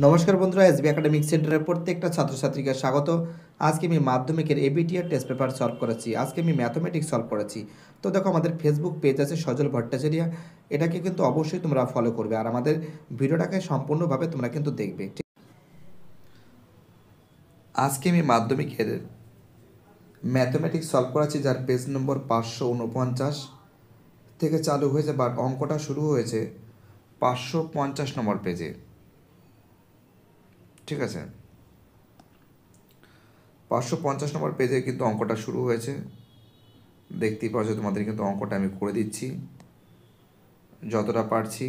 নমস্কার বন্ধুরা, SB academic সেন্টারের প্রত্যেকটা ছাত্রছাত্রীকে স্বাগত। আজকে আমি মাধ্যমিকের এবিটিআর টেস্ট পেপার সলভ করেছি। আজকে আমি ম্যাথমেটিক্স সলভ করেছি। তো দেখো, আমাদের ফেসবুক পেজ আছে সজল ভট্টাচার্য, এটাকে কিন্তু অবশ্যই তোমরা ফলো করবে আর আমাদের ভিডিওটাকে সম্পূর্ণভাবে তোমরা কিন্তু দেখবে। আজকে আমি মাধ্যমিকের ম্যাথমেটিক্স সলভ করেছি, যার পেজ নম্বর 549 থেকে চালু হয়েছে, বাট অঙ্কটা শুরু হয়েছে 550 নম্বর পেজে। ঠিক আছে, 550 নম্বর পেজে কিন্তু অঙ্কটা শুরু হয়েছে। দেখতেই পাচ্ছ, তোমাদের কিন্তু অঙ্কটা আমি করে দিচ্ছি যতটা পারছি।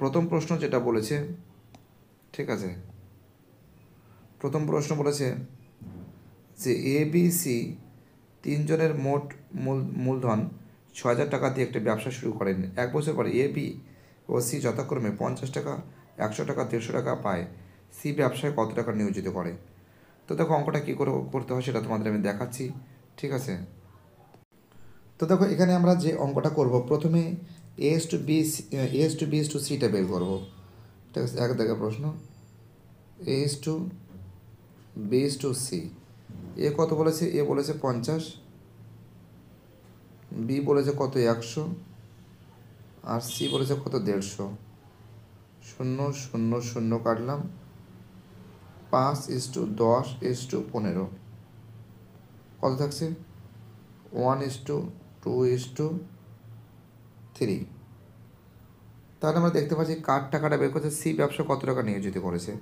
প্রথম প্রশ্ন যেটা বলেছে, ঠিক আছে, প্রথম প্রশ্ন বলেছে যে এ বি সি তিনজনের মোট মূলধন 6,000 টাকা দিয়ে একটি ব্যবসা শুরু করেন। এক বছর পরে এ বি ও সি যথাক্রমে 50 টাকা, 100 টাকা, 150 টাকা পায়। সি ব্যবসায় কত টাকা নিয়োজিত করে? তো দেখো, অঙ্কটা কী করে করতে হয় সেটা তোমাদের আমি দেখাচ্ছি। ঠিক আছে, তো দেখো, এখানে আমরা যে অঙ্কটা করব, প্রথমে এস টু সিটা বের করবো। ঠিক আছে, এক দেখা প্রশ্ন, এস টু সি। এ কত বলেছে? এ বলেছে 50, বি বলেছে কত 100, আর সি বলেছে কত 150। শূন্য শূন্য শূন্য কাটলাম, 5:10:15 কত থাকছে? 1:2:3। তাহলে আমরা দেখতে পাচ্ছি কার টাকাটা বের করছে। সি ব্যবসা কত টাকা নিয়োজিত করেছে,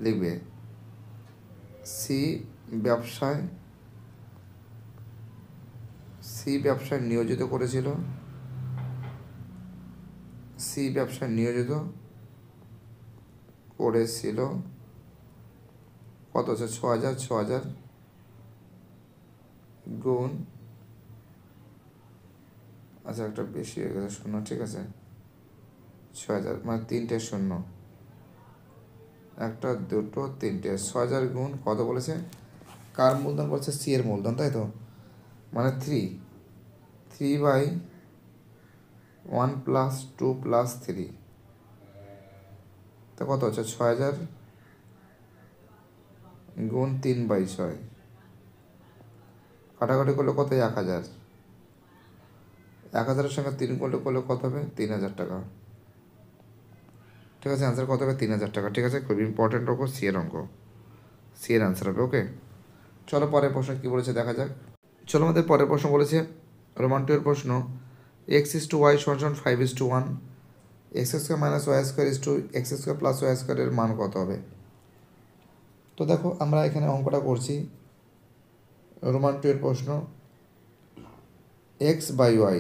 লিখবে সি ব্যবসায় নিয়োজিত করেছিল, সি ব্যবসায় নিয়োজিত করেছিল কত হচ্ছে? 6,000, 6,000 গুণ, আচ্ছা একটা বেশি হয়ে গেছে শূন্য, ঠিক আছে, 6,000 মানে তিনটে শূন্য, একটা দুটো তিনটে, 6,000 গুণ কত বলেছে? কার মূলধন বলছে? সি এর মূলধন, তাই তো, মানে 3 + 2 + 3, তো কত হচ্ছে? 6,000 গুণ 3/6, কাটাকাটি করলে কত? 1,000। 1,000-এর সঙ্গে 3 করলে কত হবে? 3,000 টাকা। ঠিক আছে, অ্যান্সার কত হবে? 3,000 টাকা। ঠিক আছে, খুব ইম্পর্টেন্ট অঙ্ক, সি এর অঙ্ক, সি এর অ্যান্সার হবে। ওকে, চলো পরের প্রশ্ন কী বলেছে দেখা যাক। চলো, আমাদের পরের প্রশ্ন বলেছে রোমান 2 এর প্রশ্ন, x/y = 5:1, x² - y² x² + y² এর মান কত হবে? তো দেখো, আমরা এখানে অঙ্কটা করছি, রোমান 2 এর প্রশ্ন, x/y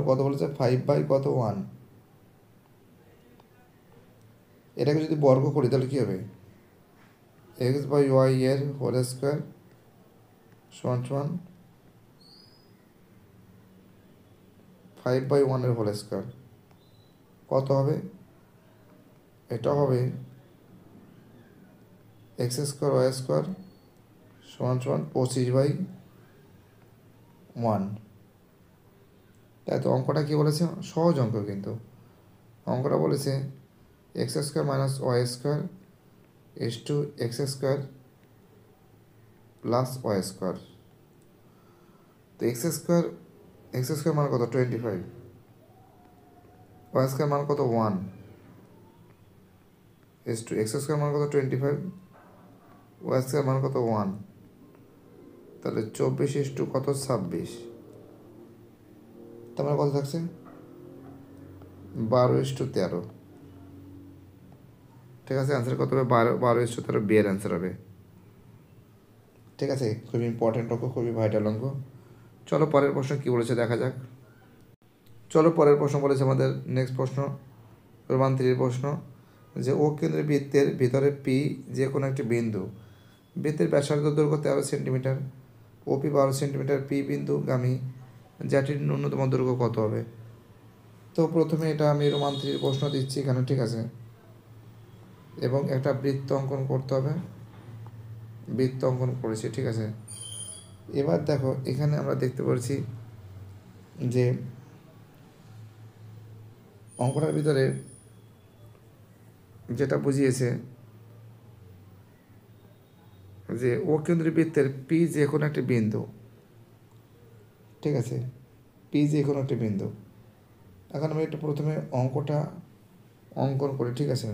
কত বলেছে? 5/1। এটাকে যদি বর্গ করি তাহলে কী হবে? x/y এর হোল স্কোয়ার সমান 5/1 এর হোল স্কোয়ার কত হবে? এটা হবে x² y² সমান 25/1। তাই তো, অঙ্কটা কী বলেছে? সহজ অঙ্ক, কিন্তু অঙ্কটা বলেছে x² - y² x² + y²। তো x² মান কত? 25, y² মান কত? 1, x² মান কত? 25, y² মান কত? 1, তাহলে 24 কত? 26, তার মানে কত থাকছে? 12:13। ঠিক আছে, অ্যান্সার কত হবে? 12:13, বি এর অ্যান্সার হবে। ঠিক আছে, খুবই ইম্পর্টেন্ট অঙ্ক, খুবই ভাইটাল অঙ্ক। চলো পরের প্রশ্ন কী বলেছে দেখা যাক। চলো পরের প্রশ্ন বলেছে আমাদের, নেক্সট প্রশ্ন, রোমান 3 প্রশ্ন, যে ও কেন্দ্রের বৃত্তের ভিতরে পি যে কোনো একটি বিন্দু, বৃত্তের ব্যাসার্ধ দৈর্ঘ্য 13 সেন্টিমিটার, ওপি 12 সেন্টিমিটার, পি বিন্দুগামী যেটির ন্যূনতম দৈর্ঘ্য কত হবে? তো প্রথমে এটা আমি রোমান 3 প্রশ্ন দিচ্ছি এখানে, ঠিক আছে, এবং একটা বৃত্ত অঙ্কন করতে হবে, বৃত্ত অঙ্কন করেছি। ঠিক আছে, এবার দেখো, এখানে আমরা দেখতে পাচ্ছি যে অঙ্কটার ভিতরে যেটা বুঝিয়েছে যে ও কেন্দ্রীয় বৃত্তের পি যে কোনো একটি বিন্দু, ঠিক আছে, পি যে কোনো একটি বিন্দু। এখন আমি একটু প্রথমে অঙ্কটা অঙ্কন করি, ঠিক আছে।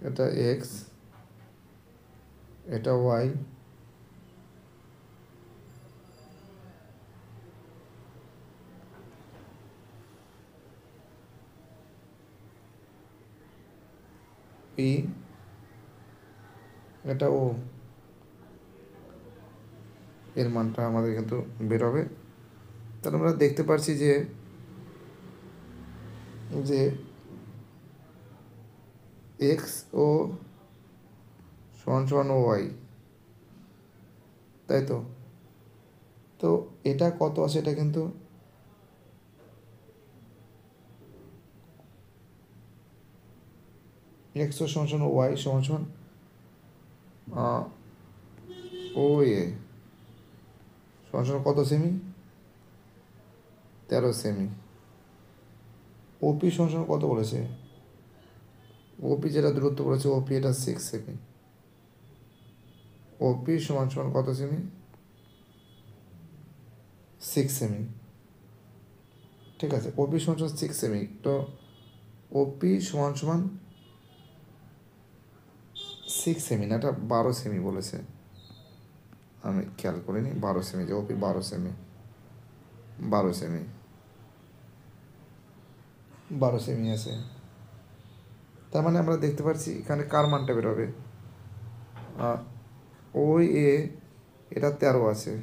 এটা এক্স, এটা ওয়াই, পি, এটা ও, এর মানটা আমাদের কিন্তু বেরোবে। তাহলে আমরা দেখতে পাচ্ছি যে যে এক্স ও সমান সমান ও ওয়াই, তাই তো। তো এটা কত আছে, এটা কিন্তু এক্স ও সমান সমান ওয়াই সমান সমান ও এ সমান সমান কত সেমি, 13 সেমি। ওপি সমান সমান কত বলেছে, ওপি যেটা দূরত্ব বলেছে ওপি এটা 6 সেমি। ওপি সমান সমান কত সেমি, 6 সেমি, ঠিক আছে। ওপি সমান সমান 6 সেমি। তো ওপি সমান সমান 6 সেমি না, এটা 12 সেমি বলেছে, আমি খেয়াল করিনি। 12 সেমি, যে ওপি 12 সেমি, 12 সেমি, 12 সেমি আছে। তার মানে আমরা দেখতে পাচ্ছি এখানে কার মানটা বেরোবে, ওই এ এটা 13 আছে,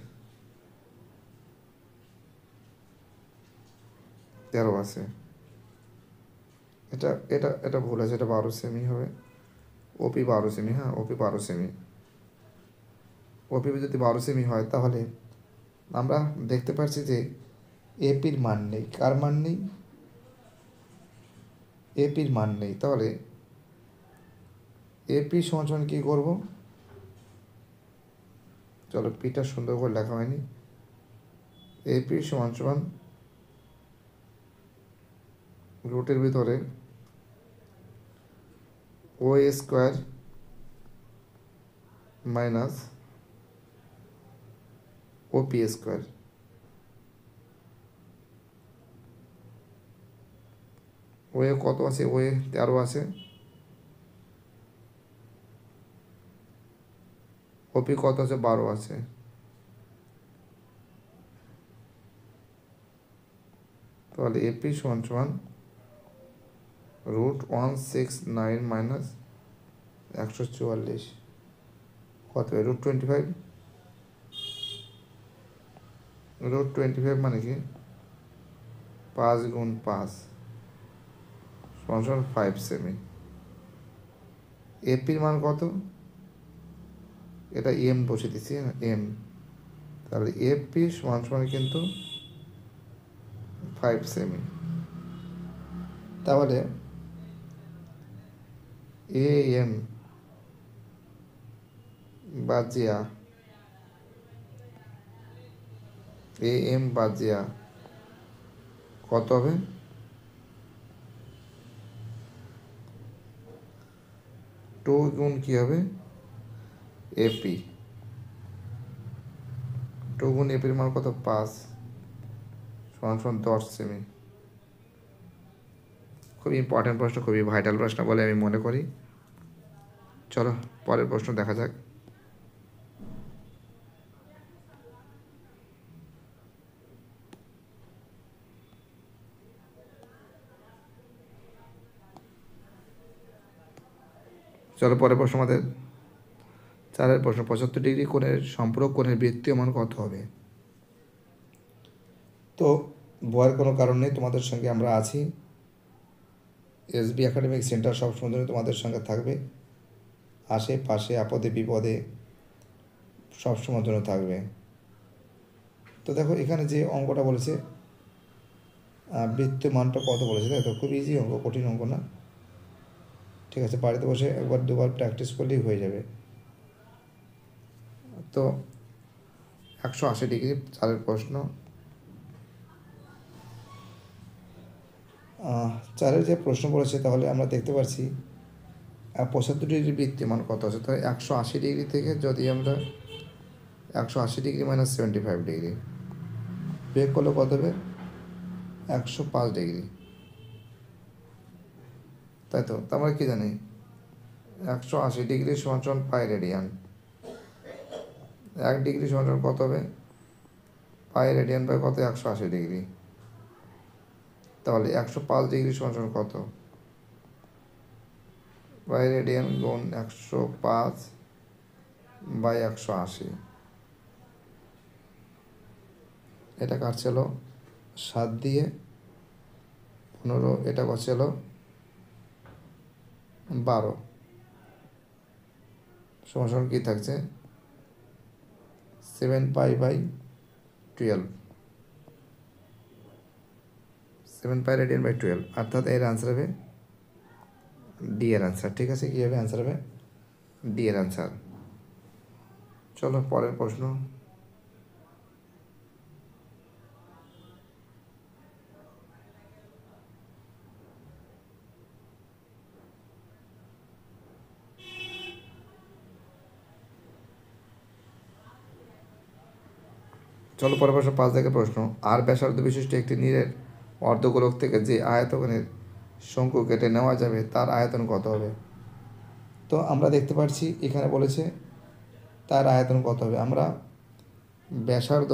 13 আছে। এটা এটা এটা ভুল আছে, এটা 12 সেমি হবে। ওপি 12 সেমি, হ্যাঁ ওপি 12 সেমি। ওপি যদি 12 সেমি হয় তাহলে আমরা দেখতে পাচ্ছি যে এপির মান নেই। কার মান নেই, এপির মান নেই। তাহলে এপি সমান সমান কী করবো, চলো পিটা সুন্দর করে লেখা হয়নি। এপি সমান সমান রুটের ভিতরে ও স্কোয়ার মাইনাস ওপি স্কোয়ার। ওয়ে কত আছে, ওয়ে 13 আছে, ওপি কত আছে, 12 আছে। তাহলে এপি সমান সমান √169 মাইনাস 144 কত, √25। √25 মানে কি, 5 গুণ 5 সমান সমান 5 সেমি। এপির মান কত, এটা এম বসে দিচ্ছি, এম। তাহলে এপি সমান সমান কিন্তু 5 সেমি। তাহলে এ এম বাজিয়া, এ এম বাজিয়া কত হবে, 2 গুণ কী হবে, এপি। 2 গুণ এপির মান কত, 5 সমান সমান 10 সেমি। খুবই ইম্পর্ট্যান্ট প্রশ্ন, খুবই ভাইটাল প্রশ্ন বলে আমি মনে করি। চলো পরের প্রশ্ন দেখা যাক। চলো পরের প্রশ্ন আমাদের 4 প্রশ্ন, 75 ডিগ্রি কোণের সম্পূরক কোণের বৃত্তীয় মান কত হবে। তো ভয়ের কোনো কারণ নেই, তোমাদের সঙ্গে আমরা আছি। এসবি একাডেমিক সেন্টার সবসময় ধরে তোমাদের সঙ্গে থাকবে, আশেপাশে আপদে বিপদে সবসময় জন্য থাকবে। তো দেখো এখানে যে অঙ্কটা বলেছে বৃত্তীয় মানটা কত বলেছে, তাই তো খুব ইজি অঙ্ক, কঠিন অঙ্ক না। ঠিক আছে, বাড়িতে বসে একবার দুবার প্র্যাকটিস করলেই হয়ে যাবে। তো 180 ডিগ্রি 4-এর প্রশ্ন। 4-এর যে প্রশ্ন পড়েছে তাহলে আমরা দেখতে পাচ্ছি 75 ডিগ্রি বৃত্তীয় মান কত আছে। তাহলে 180 ডিগ্রি থেকে যদি আমরা 180 ডিগ্রি মাইনাস 75 ডিগ্রি বিয়োগ করলে কত হবে? 105 ডিগ্রি, তাই তো? আমরা কি জানি 180 ডিগ্রি সমান সমান পাই রেডিয়ান। 1 ডিগ্রি সমান সমান কত হবে? পাই রেডিয়ান বাই কত? 180 ডিগ্রি। তাহলে 105 ডিগ্রি সমান সমান কত? পাই রেডিয়ান গুণ 105 বাই 180। এটা কাটছিল 7 দিয়ে 15, এটা করছিল 12, সমান সমান কী থাকছে? 7 pi by 12, 7 pi radian by 12, অর্থাৎ এর আনসার হবে ডি এর আনসার। ঠিক আছে, কী হবে? আনসার হবে ডি এর আনসার। চলো পরের প্রশ্ন। চলো পরের প্রশ্ন 5 প্রশ্ন। আর ব্যাসার্ধ বিশিষ্ট একটি নীরের অর্ধগোলক থেকে যে আয়তনের শঙ্কু কেটে নেওয়া যাবে তার আয়তন কত হবে? তো আমরা দেখতে পাচ্ছি এখানে বলেছে তার আয়তন কত হবে। আমরা ব্যাসার্ধ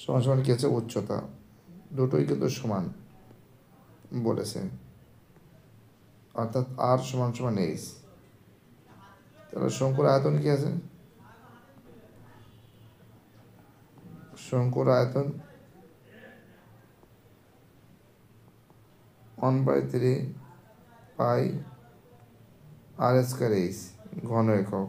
সমান সমান কী আছে? উচ্চতা, দুটোই কিন্তু সমান বলেছে, অর্থাৎ আর সমান সমান এইচ। তাহলে শঙ্কুর আয়তন কী আছে? শঙ্কুর আয়তন 1/3 পাই আর স্কয়ার এইচ ঘন একক।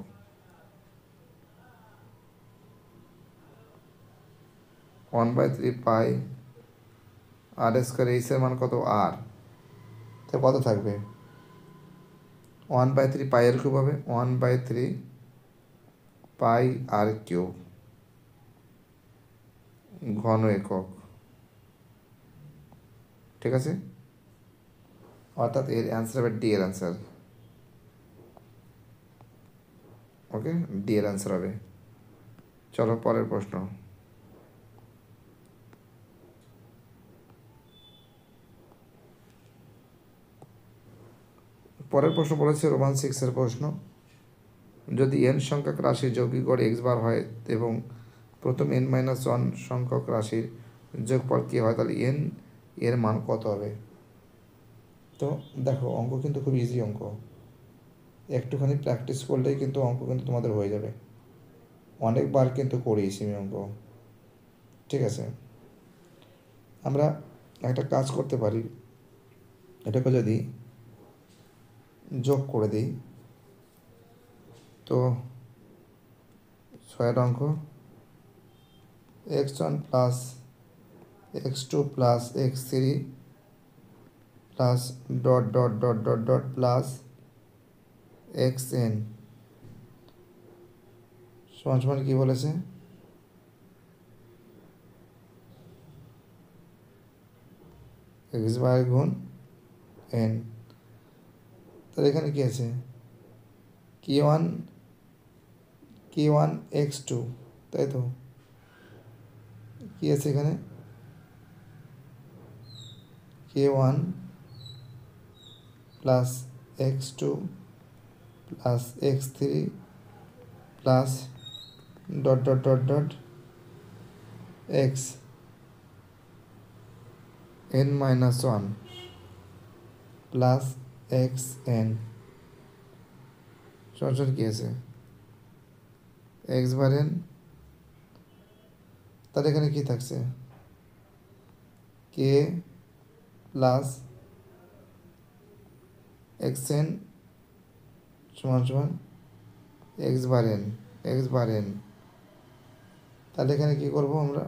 1/3 পাই আর স্কয়ার এইচের মান কত? আর। তো কত থাকবে? 1/3 পাই এর কিউব হবে, 1/3 পাই আর কিউব ঘন একক। ঠিক আছে, অর্থাৎ এর অ্যান্সার হবে ডি এর অ্যান্সার। ওকে, ডি এর অ্যান্সার হবে। চলো পরের প্রশ্ন। পরের প্রশ্ন বলেছে রোমান 6-এর প্রশ্ন। যদি n সংখ্যক রাশির যৌগিক গড় x বার হয় এবং প্রথম n-1 সংখ্যক রাশির যোগফল কী হয়, তাহলে n এর মান কত হবে? তো দেখো, অঙ্ক কিন্তু খুব ইজি অঙ্ক, একটুখানি প্র্যাকটিস করলেই কিন্তু অঙ্ক কিন্তু তোমাদের হয়ে যাবে। অনেকবার কিন্তু করিয়েছি আমি অঙ্ক। ঠিক আছে, আমরা একটা কাজ করতে পারি, এটাকে যদি যোগ করে দিই তো 6 অঙ্ক x1 plus x2 plus x3 plus dot dot dot dot dot plus xn সমান সমান কী বলেছে? x বার গুণ n। তাহলে এখানে কী আছে? k1 x2, তাই তো? কী আছে এখানে? k1 plus x2 plus x3 plus dot dot dot dot x n-1 plus xn সমান কী আছে? x বার n। তাহলে এখানে কী থাকছে? k প্লাস xn সমান সমান x বার n। তাহলে এখানে কী করবো আমরা?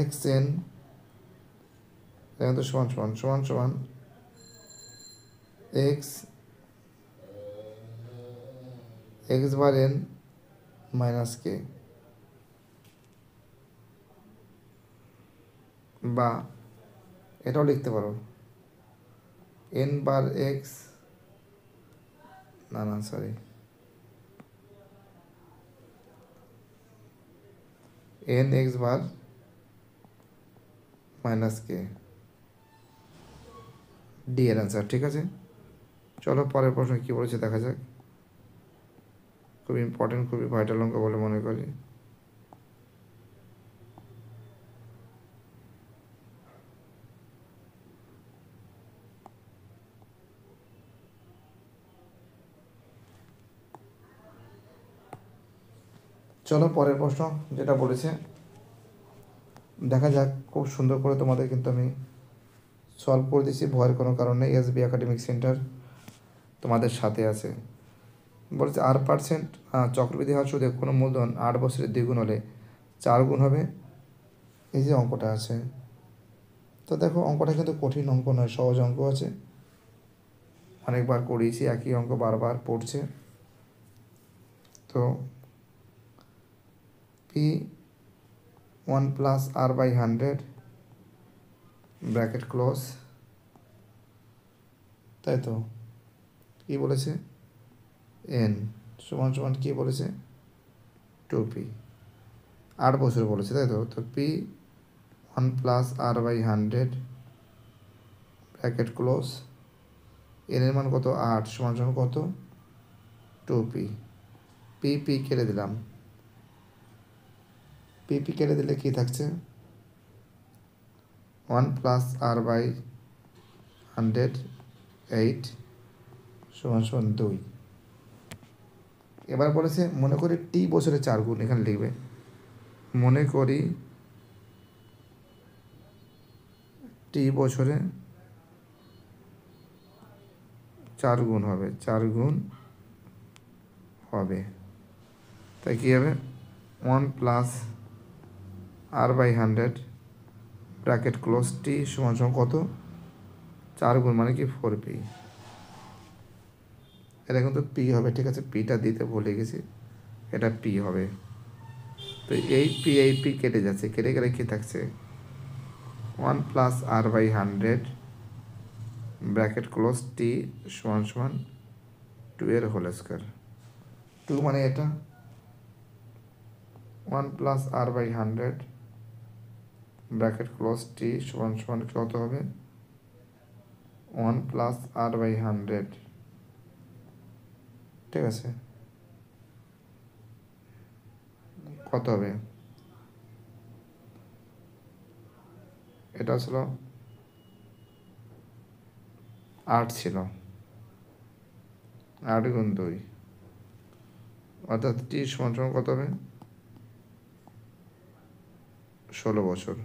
xn এটা কিন্তু সমান সমান সমান সমান এক্স বার এন মাইনাস কে, বা এটাও লিখতে পারো এন বার এক্স, না sorry, N x bar minus কে, ডি এর অ্যান্সার। ঠিক আছে, চলো পরের প্রশ্ন কী বলেছে দেখা যাক। খুব ইম্পর্টেন্ট, খুবই ভাইটাল অঙ্ক বলে মনে করি। চলো পরের প্রশ্ন যেটা বলেছে দেখা যাক। খুব সুন্দর করে তোমাদের কিন্তু আমি সলভ করে দিচ্ছি, ভয়ের কোনো কারণ নেই। এসবি একাডেমিক সেন্টার তোমাদের সাথে আছে। বলেছে R% চক্রবৃদ্ধি হার সুদে কোনো মূলধন 8 বছরের দ্বিগুণ হলে 4 গুণ হবে। এই যে অঙ্কটা আছে, তো দেখো অঙ্কটা কিন্তু কঠিন অঙ্ক নয়, সহজ অঙ্ক আছে, অনেকবার করিয়েছি, একই অঙ্ক বারবার পড়ছে। তো P1 plus R/100 bracket close, তাই তো কী বলেছে এন সমান সমান কী বলেছে 2P, 8 বছর বলেছে, তাই তো। তো P1 plus R/100 bracket close, এনের মান কত 8 সমান সমান কত 2P। পি কেটে দিলাম, পি কেটে দিলে কী থাকছে 1 প্লাস R/100 8 সমান সমান 2। এবার বলেছে মনে করি টি বছরে 4 গুণ, এখানে লিখবে মনে করি টি বছরে 4 গুণ হবে, 4 গুণ হবে, তাই কী হবে 1 প্লাস R/100 ব্র্যাকেট ক্লোজ টি সমান সমান কত 4 গুণ মানে কি 4P। এটা কিন্তু পি হবে, ঠিক আছে, পিটা দিতে ভুলে গেছি, এটা পি হবে। তো এই পি কেটে যাচ্ছে, কেটে গেলে কী থাকছে 1 প্লাস R/100 ব্র্যাকেট ক্লোজ টি সমান সমান 2 এর হোল স্কোয়ার। 2 মানে এটা 1 প্লাস R/100 ব্র্যাকেট ক্লোজ টি সমান সমান কত হবে 1 প্লাস R/100, ঠিক আছে, কত হবে এটা ছিল 8 ছিল, 8 গুণ 2 অর্থাৎ টি সমান সমান কত হবে 16 বছর।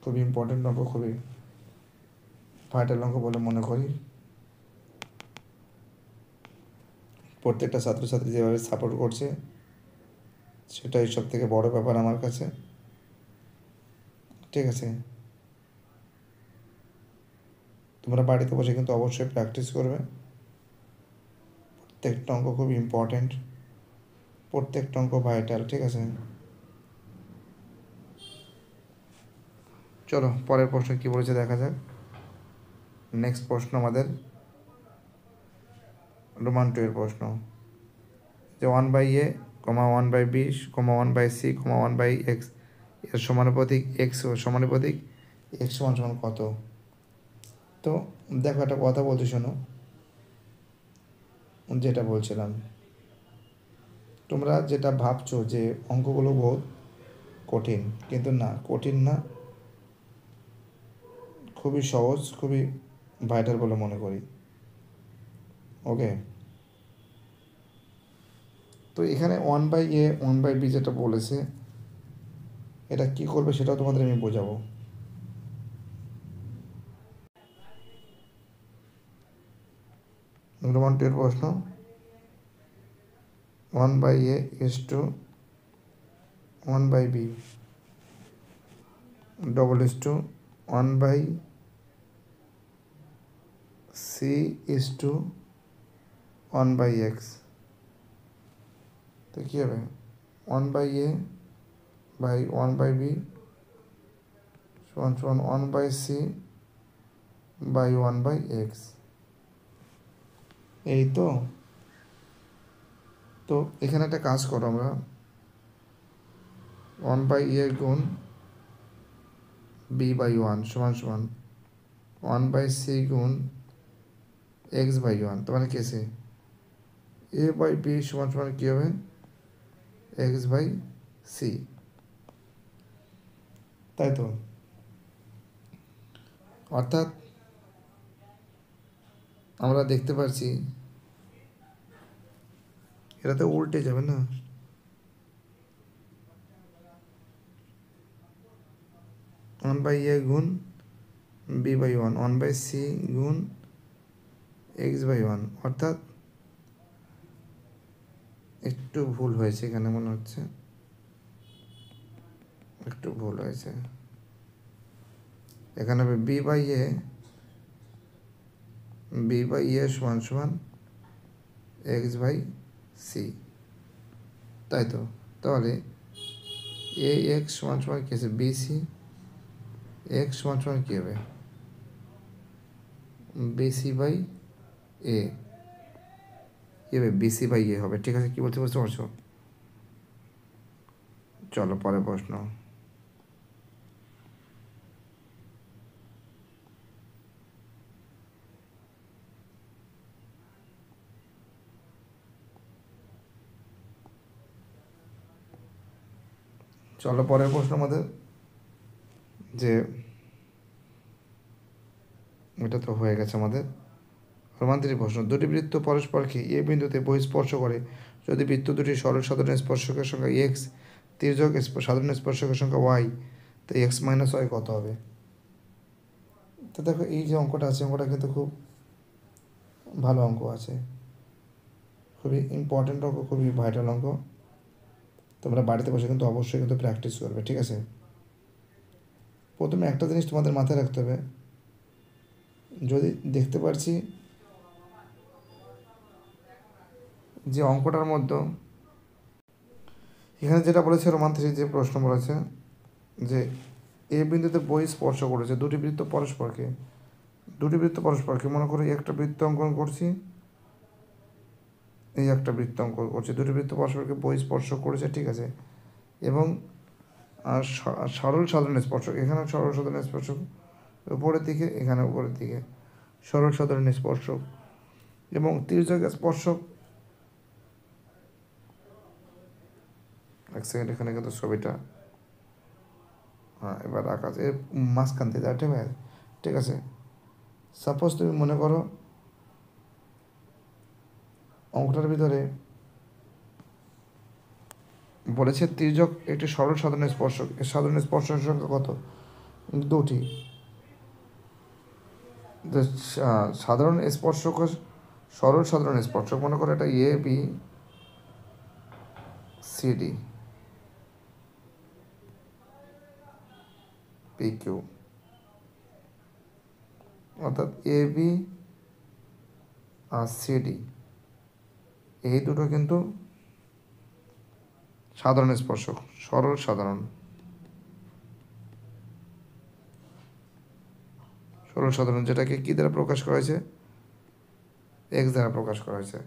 খুবই ইম্পর্টেন্ট অঙ্ক, খুবই ভাইটাল অঙ্ক বলে মনে করি। প্রত্যেকটা ছাত্রছাত্রী যেভাবে সাপোর্ট করছে সেটাই সব থেকে বড় ব্যাপার আমার কাছে, ঠিক আছে। তোমরা বাড়িতে বসে কিন্তু অবশ্যই প্র্যাকটিস করবে, প্রত্যেকটা অঙ্ক খুব ইম্পর্টেন্ট, প্রত্যেকটা অঙ্ক ভাইটাল, ঠিক আছে। চলো পরের প্রশ্ন কী বলেছে দেখা যাক। নেক্সট প্রশ্ন আমাদের রোমান 2 এর প্রশ্ন, যে 1/a, 1/b, 1/c, 1/x এর সমানুপাতিক এক্স সমান সমান কত। তো দেখো একটা কথা বলতে শোনো, যেটা বলছিলাম, তোমরা যেটা ভাবছো যে অঙ্কগুলো বহুত কঠিন, কিন্তু না, কঠিন না, খুবই সহজ, খুবই ভাইটাল বলে মনে করি। ওকে, তো এখানে 1/a 1/b যেটা বলেছে এটা কি করবে সেটাও তোমাদের আমি বোঝাবো। রোমান 2 এর প্রশ্ন, 1/a is to 1/b, double is to 1/c is to 1/x। তো কী হবে 1/a বাই 1/b সমান সমান 1/c বাই 1/x। এই তো এখানে একটা কাজ করো, আমরা 1/a গুণ b/1 সমান সমান 1/c গুণ x/1। তো মানে কেসে a/b সমান সমান কী হবে x/c, তাই তো। অর্থাৎ আমরা দেখতে পাচ্ছি এটা তো উল্টে যাবে না, ওয়ান বাই এ গুণ b/1 1/c গুণ x/1। অর্থাৎ একটু ভুল হয়েছে এখানে, মনে হচ্ছে একটু ভুল হয়েছে। এখানে হবে b/a সমান সমান x/c, তাই তো। তাহলে ax সমান সমান কী আছে bc, x সমান সমান কী হবে bc/a, কী হবে bc/a হবে। ঠিক আছে, কী বলতে বুঝতে পারছো? চলো পরের প্রশ্ন। চলো পরের প্রশ্ন আমাদের, যে এটা তো হয়ে গেছে আমাদের। রোমান্তিক প্রশ্ন, দুটি বৃত্ত পরস্পরকে এ বিন্দুতে বহিঃস্পর্শ করে যদি বৃত্ত দুটি সরল সাধারণ স্পর্শকের সংখ্যা এক্স, তির্যক সাধারণ স্পর্শকের সংখ্যা ওয়াই, তো x-y কত হবে? তো দেখো এই যে অঙ্কটা আছে, অঙ্কটা কিন্তু খুব ভালো অঙ্ক আছে, খুবই ইম্পর্ট্যান্ট অঙ্ক, খুবই ভাইটাল অঙ্ক। তোমরা বাড়িতে বসে কিন্তু অবশ্যই কিন্তু প্র্যাকটিস করবে, ঠিক আছে। প্রথমে একটা জিনিস তোমাদের মাথায় রাখতে হবে, যদি দেখতে পাচ্ছি যে অঙ্কটার মধ্যে এখানে যেটা বলেছে রোমান্তিক যে প্রশ্ন বলেছে যে এ বিন্দুতে স্পর্শ করেছে দুটি বৃত্ত পরস্পরকে মনে করো একটা বৃত্ত অঙ্কন করছি, এই একটা বৃত্ত অঙ্কন করছি, দুটি বৃত্ত পরস্পরকে স্পর্শ করেছে, ঠিক আছে। এবং সরল সাধারণ স্পর্শক, এখানে সরল সাধারণ স্পর্শক উপরের দিকে, এখানে উপরের দিকে সরল সাধারণ স্পর্শক, এবং তির্যক স্পর্শক। এক সেকেন্ড, এখানে কিন্তু ছবিটা এবার আকাশ এর মাঝখান থেকে যাচ্ছে, ঠিক আছে। সাপোজ তুমি মনে করো অঙ্কটার ভিতরে বলেছে তির্যক একটি সরল সাধারণ স্পর্শক, এর সাধারণ স্পর্শকের সংখ্যা কত? দুটি। সাধারণ স্পর্শক, সরল সাধারণ স্পর্শক মনে করো এটা A B C D P Q, অর্থাৎ এ বি আর সি ডি এই দুটো কিন্তু সাধারণ স্পর্শক, সরল সাধারণ যেটাকে কী দ্বারা প্রকাশ করা হয়েছে? এক্স দ্বারা প্রকাশ করা হয়েছে,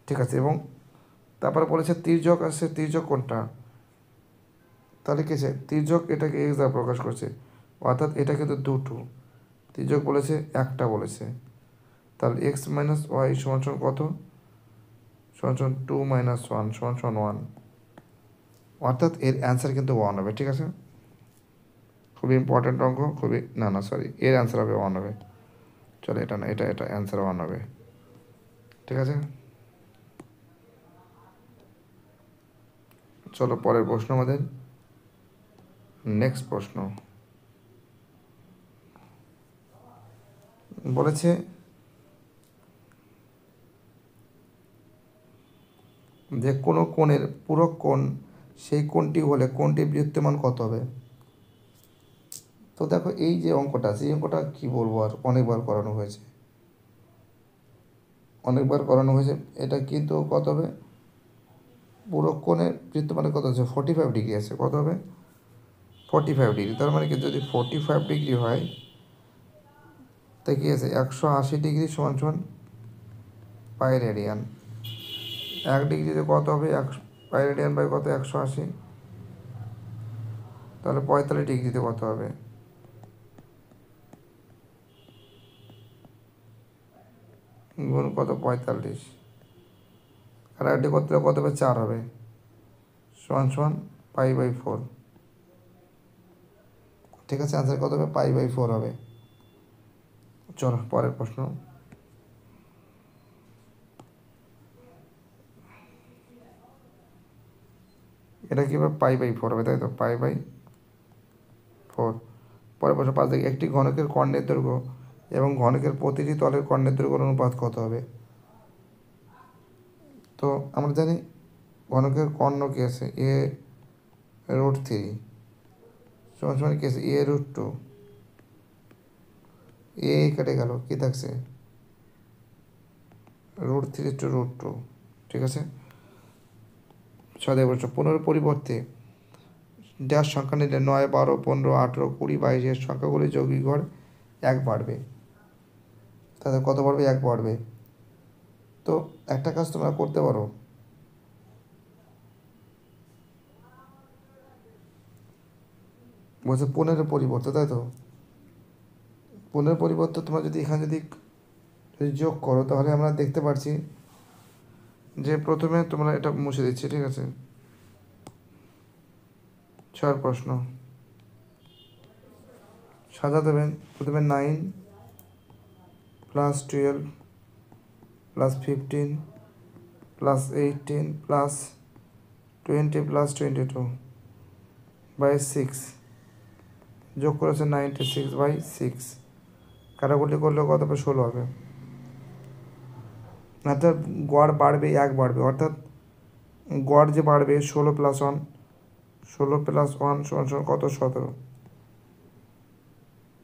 ঠিক আছে। এবং তারপরে বলেছে তির্যক আছে, তির্যক কোনটা? তাহলে কী আছে তির্যক এটাকে এক্স দ্বারা প্রকাশ করছে, অর্থাৎ এটা কিন্তু দুটো। তির্যক বলেছে একটা বলেছে, তাহলে x-y সমান সমান কত? সমান সমান 2 - 1 সমান সমান 1, অর্থাৎ এর অ্যান্সার কিন্তু 1 হবে, ঠিক আছে। খুবই ইম্পর্ট্যান্ট অঙ্ক, এর অ্যান্সার হবে 1 হবে। চলো এটা না, এটা অ্যান্সার 1 হবে, ঠিক আছে। চলো পরের প্রশ্ন আমাদের, নেক্সট প্রশ্ন বলেছে যে কোনো কোণের পূরক কোণ সেই কোণটি হলে কোণটি বৃত্তমান কত হবে? তো দেখো এই যে অঙ্কটা আছে এই অঙ্কটা কী বলবো, আর অনেকবার করানো হয়েছে, এটা কিন্তু কত হবে, পুরো কোণের বৃত্ত মানে কত আছে 45 ডিগ্রি আছে, কত হবে 45 ডিগ্রি। তার মানে কি যদি 45 ডিগ্রি হয় তাই কী আছে 180 ডিগ্রি সমান সমান পাই রেডিয়ান। 1 ডিগ্রিতে কত হবে পাই রেডিয়ান বাই কত 180, তাহলে 45 ডিগ্রিতে কত হবে, গুণ কত 45, আর একটি করতে কত হবে 4 হবে, সমান সমান পাই/4। ঠিক আছে, আনসার কত হবে পাই/4 হবে। চলো পরের প্রশ্ন। এটা কী হবে পাই/4 হবে, তাই তো পাই/4। পরের প্রশ্ন 5 দেখি, একটি ঘনকের কর্ণের দৈর্ঘ্য এবং ঘনকের প্রতিটি তলের কর্ণের দৈর্ঘ্যের অনুপাত কত হবে। তো আমরা জানি ঘনকের কর্ণ কী আছে a√3 সমান সমান কী আছে a√2, এ কেটে গেল কী থাকছে √3/√2। ঠিক আছে, 6 বছর 15 পরিবর্তে ড্যাশ সংখ্যা নিলে 9, 12, 15, 18, 20, 22 সংখ্যাগুলি যৌগিক গড় 1 বাড়বে, তাদের কত বাড়বে 1 বাড়বে। তো একটা কাজ তোমরা করতে পারো, বলছে 15 পরিবর্তে, তাই তো 15 পরিবর্তে তোমরা যদি এখানে যদি যোগ করো তাহলে আমরা দেখতে পাচ্ছি যে প্রথমে তোমরা এটা মুছে দিচ্ছি। ঠিক আছে, 6 প্রশ্ন সাজা দেবেন। প্রথমে 9 + 12 + 15 + 18 + 20 + 22 বাই 6 যোগ করেছে 96/6, কাটাকুটি করলে কত হবে 16 হবে। অর্থাৎ গড় বাড়বে 1 বাড়বে, অর্থাৎ গড় যে বাড়বে 16 + 1, 16 + 1 সমান কত 17,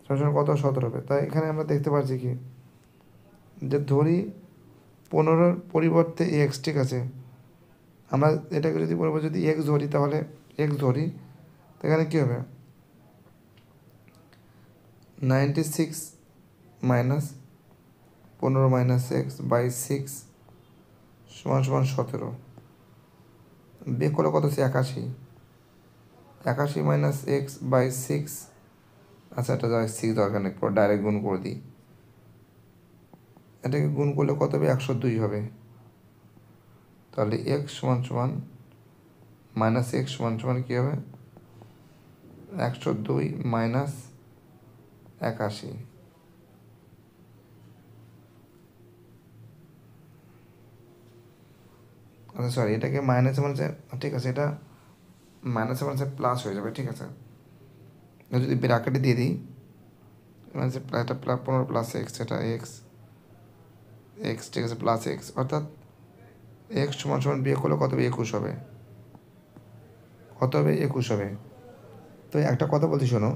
সমান কত 17 হবে। তাই এখানে আমরা দেখতে পাচ্ছি কি যে ধরি 15 পরিবর্তে এক্স। ঠিক আছে, আমরা এটাকে যদি বলবো যদি এক্স ধরি তাহলে এখানে কী হবে 96 - 15 - x/6 সমান 17, বিয়োগ করলে কত হচ্ছে 81, 81 - x/6। আচ্ছা এটা 6 দরকার নেই, পুরো ডাইরেক্ট গুণ করে দিই। এটাকে গুণ করলে কত হবে 102 হবে। তাহলে x সমান সমান -x সমান সমান কী হবে 102 - 81। আচ্ছা সরি, এটাকে মাইনাসে মানে ঠিক আছে, এটা মাইনাসে মানে প্লাস হয়ে যাবে। ঠিক আছে, যদি ব্র্যাকেটে দিয়ে দিই মানে এটা 15 + x, এটা x ঠিক আছে +x, অর্থাৎ x সমান সমান বিয়োগ করলে কত হবে 21 হবে, কত হবে 21 হবে। তো একটা কথা বলছি শোনো,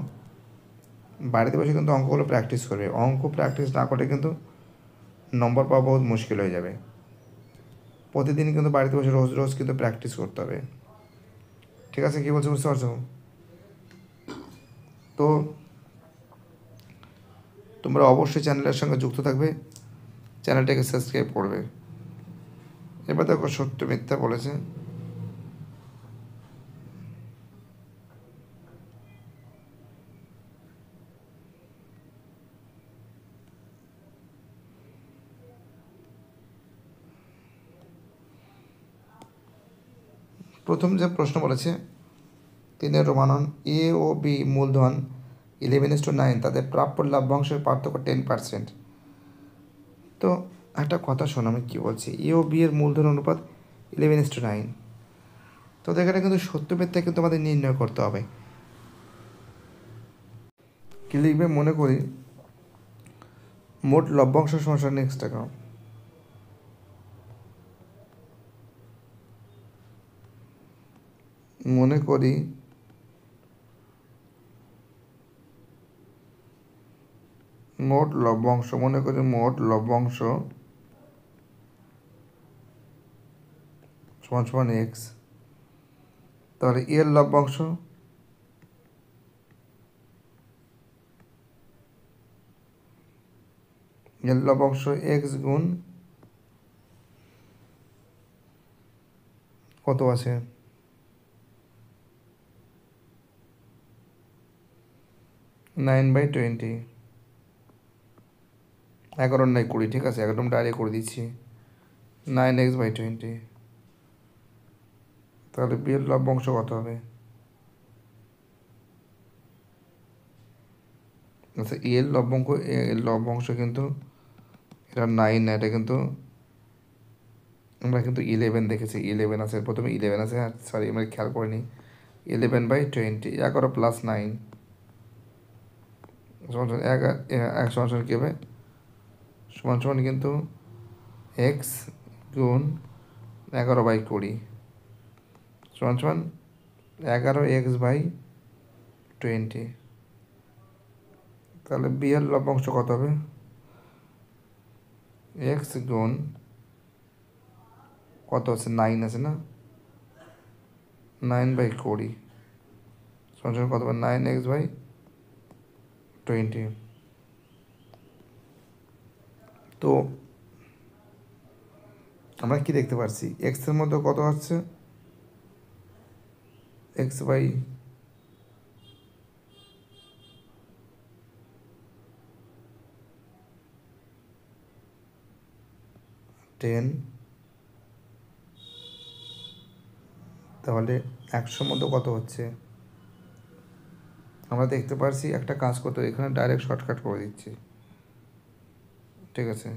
বাড়িতে বসে কিন্তু অঙ্কগুলো প্র্যাকটিস করবে, অঙ্ক প্র্যাকটিস না করলে কিন্তু নম্বর পাওয়া বহুত মুশকিল হয়ে যাবে। প্রতিদিন কিন্তু বাড়িতে বসে রোজ রোজ কিন্তু প্র্যাকটিস করতে হবে। ঠিক আছে, কী বলছো বুঝতে পারছো? তো তোমরা অবশ্যই চ্যানেলের সঙ্গে যুক্ত থাকবে, চ্যানেলটাকে সাবস্ক্রাইব করবে। এবার দেখো সত্য মিথ্যা বলেছে। প্রথম যে প্রশ্ন বলেছে 3 রোমানন এ ও বি মূলধন 11:9, তাদের প্রাপ্য লভ্যাংশের পার্থক্য 10%। তো একটা কথা শোনো আমি কী বলছি, এ ও বি এর মূলধন অনুপাত 11:9। তো এখানে কিন্তু সত্য মিথ্যা কিন্তু আমাদের নির্ণয় করতে হবে। কী লিখবে মনে করি মোট লভ্যাংশ সমস্যা নেক্সট টাকা, মনে করি মোট লভ্যাংশ, মনে করি মোট লভ্যাংশ সমান সমান এক্স। তাহলে এর লভ্যাংশ এক্স গুণ কত আছে, 9/20, 11/20, ঠিক আছে, একদম ডাইরেক্ট করে দিচ্ছি 9x/20। তাহলে বি এর লভ্যাংশ কত হবে? আচ্ছা, এর লভ্যাংশ কিন্তু এটা 9 না, এটা কিন্তু আমরা কিন্তু 11 দেখেছি, 11 আছে, প্রথমে 11 আছে, সরি আমরা খেয়াল করিনি। 11/20, 11 + 9 সমান সমান এক সমান সমান কী হবে? সমান সমান কিন্তু এক্স গুণ 11/20 সমান সমান 11x/20। তাহলে বি এর লভ্যাংশ কত হবে? এক্স গুণ কত আছে, 9 আছে না, 9/20 সমান সমান কত হবে? 9x/20। তো আমরা কি দেখতে পাচ্ছি, এক্সের মধ্যে কত হচ্ছে, x/10। তাহলে 100 মধ্যে কত হচ্ছে? আমরা দেখতে পাচ্ছি, একটা কাজ করতে এখানে ডাইরেক্ট শর্টকাট করে দিচ্ছি, ঠিক আছে।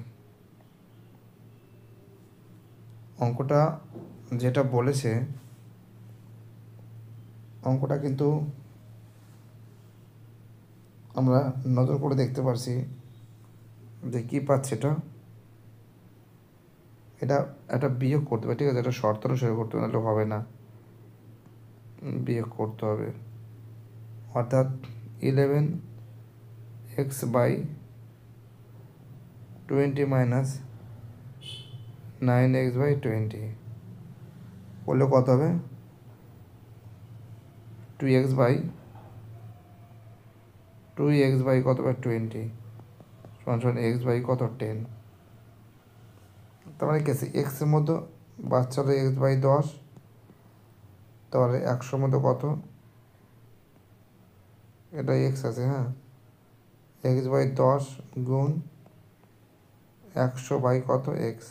অঙ্কটা যেটা বলেছে, অঙ্কটা কিন্তু আমরা নজর করে দেখতে পারছি যে কী পাচ্ছে। এটা একটা বিয়োগ করতে হবে, ঠিক আছে, এটা শর্ত অনুসারে করতে হবে, নাহলে হবে না, বিয়োগ করতে হবে। অর্থাৎ 11x/20 মাইনাস 9x/20 করলে কত হবে? 2x কত হবে? 20 সমান সমান x/ কত? 10। তার মানে কি আছে, এক্সের মধ্যে বাচ্চারা x/10, তাহলে 100 মধ্যে কত? এটা এক্স আছে, হ্যাঁ, x/10 গুণ 100 কত? এক্স।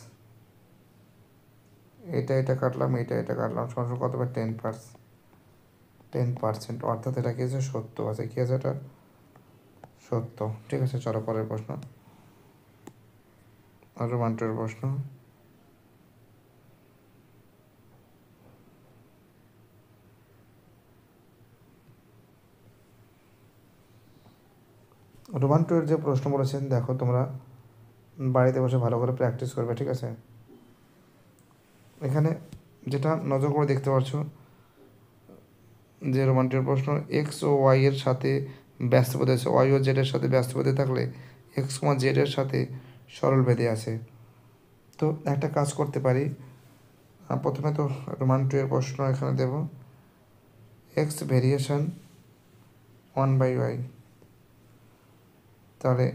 এটা কাটলাম, এটা কাটলাম, সমান কত হবে? 10%। অর্থাৎ এটা কি আছে? সত্য আছে। কি আছে এটা? সত্য। ঠিক আছে, চলো পরের প্রশ্ন, রোমান 2 এর প্রশ্ন। রোমান 2 এর যে প্রশ্ন বলেছেন, দেখো তোমরা বাড়িতে বসে ভালো করে প্র্যাকটিস করবে, ঠিক আছে। এখানে যেটা নজর করে দেখতে পাচ্ছ যে রোমান 2 এর প্রশ্ন, এক্স ও ওয়াই এর সাথে ব্যস্ত বেঁধে আছে, ওয়াই ও জেড এর সাথে ব্যস্ত বেঁধে থাকলে এক্স জেড এর সাথে সরল বেঁধে আছে। তো একটা কাজ করতে পারি, প্রথমে তো রোমান 2 এর প্রশ্ন এখানে দেব, এক্স ভেরিয়েশন 1/y, তাহলে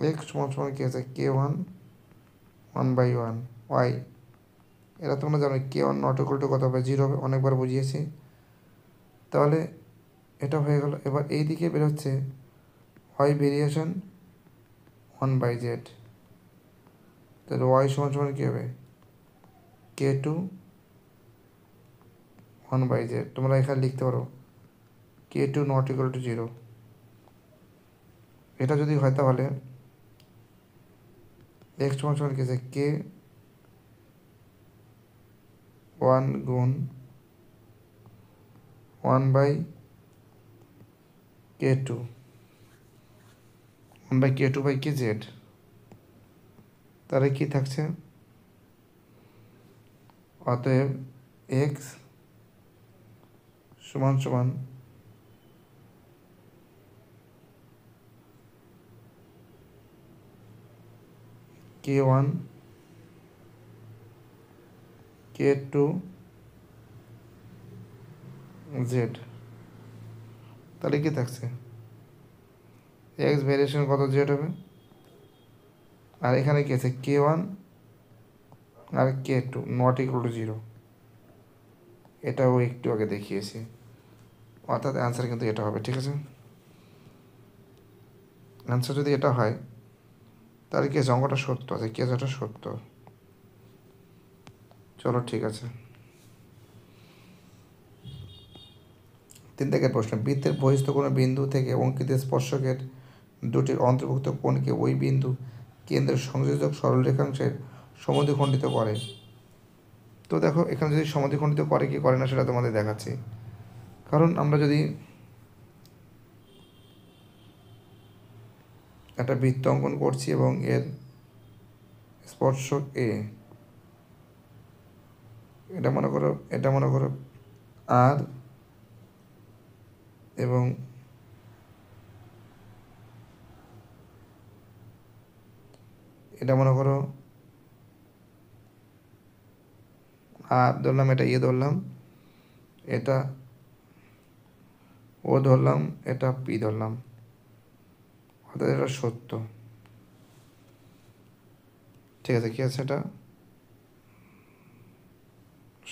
এক্স সমান সমান কী আছে? k1 1/1 Y. এটা তোমরা জানো, k1 নট ইকুয়াল টু কত হবে? 0 হবে, অনেকবার বুঝিয়েছি। তাহলে এটা হয়ে গেল। এবার এই দিকে বেরোচ্ছে ওয়াই ভেরিয়েশন 1/z, তাহলে ওয়াই সমান সমান কী হবে? k2 1/z। তোমরা এখানে লিখতে পারো k2 নট ইকুয়াল টু 0। এটা যদি হয় তাহলে এক্স সমান সমান কী আছে? k1 গুণ 1/k2, 1/k2/kz। তাহলে কি থাকছে? অতএব এক্স সমান সমান K1 K2 Z, তাহলে কি থাকছে এক্স ভেরিয়েশন কত জেড হবে, আর এখানে কি আছে K1 R K2 not equal to 0, এটাও একটু আগে দেখিয়েছি, অর্থাৎ অ্যান্সার কিন্তু এটা হবে। ঠিক আছে, অ্যান্সার যদি এটা হয় তাহলে কি অঙ্কটা সত্য আছে, কি এটা সত্য। চলো ঠিক আছে, 3 দাগের প্রশ্ন, বৃত্তের বহিস্থ কোনো বিন্দু থেকে অঙ্কিত স্পর্শকের দুটির অন্তর্ভুক্ত কোণকে ওই বিন্দু কেন্দ্রের সংযোজক সরলরেখাংশের সমদ্বিখণ্ডিত করে। তো দেখো এখানে যদি সমদ্বিখণ্ডিত করে কি করে না সেটা তোমাদের দেখাচ্ছি। কারণ আমরা যদি একটা বৃত্ত অঙ্কন করছি এবং এর স্পর্শক এ, এটা মনে করো আর, এবং এটা মনে করো আর ধরলাম, এটা এ ধরলাম, এটা ও ধরলাম, এটা পি ধরলাম, অর্থাৎ এটা সত্য। ঠিক আছে, কি আছে এটা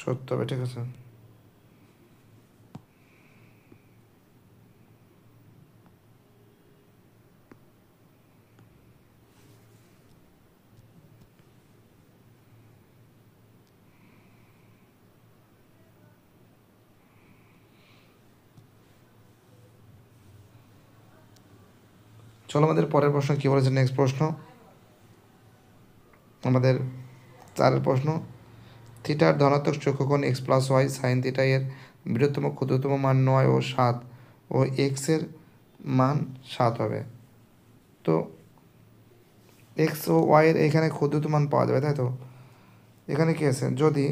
সত্য হবে। ঠিক আছে, চলো আমাদের পরের প্রশ্ন কি বলেছে, নেক্সট প্রশ্ন আমাদের 4 প্রশ্ন, থিটার ধনাত্মক চক্ষুকোণ x plus y sine theta এর বৃহত্তম ক্ষুদ্রতম মান 9 ও 7 ও এক্সের মান 7 হবে। তো এক্স ও ওয়াইয়ের এখানে ক্ষুদ্রতম মান পাওয়া যাবে, তাই তো এখানে কি আছে, যদি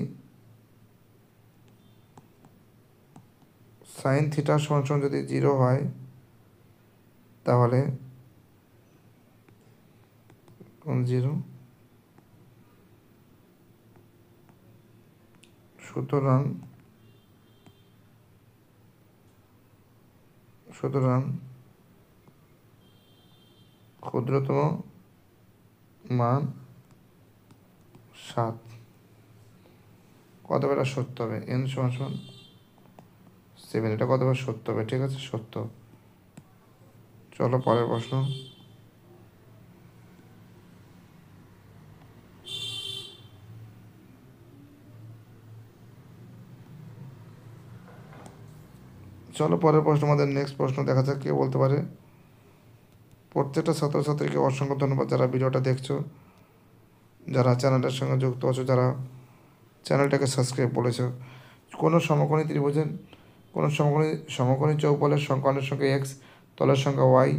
সাইন থিটার সমান যদি 0 হয় তাহলে 0, সুতরাং ক্ষুদ্রতম মান 7, কত বেলা সত্য হবে, n সমান 7, এটা কত বেলা সত্য হবে। ঠিক আছে, সত্য। চলো পরের প্রশ্ন, আমাদের নেক্সট প্রশ্ন দেখা যাক কে বলতে পারে। প্রত্যেকটা ছাত্রছাত্রীকে অসংখ্য ধন্যবাদ যারা ভিডিওটা দেখছো, যারা চ্যানেলটার সঙ্গে যুক্ত আছো, যারা চ্যানেলটাকে সাবস্ক্রাইব করেছো। কোনো সমকোণী ত্রিভুজের কোনো সমকোণী চৌবলের সংকলনের সংখ্যা এক্স, তলের সংখ্যা ওয়াই,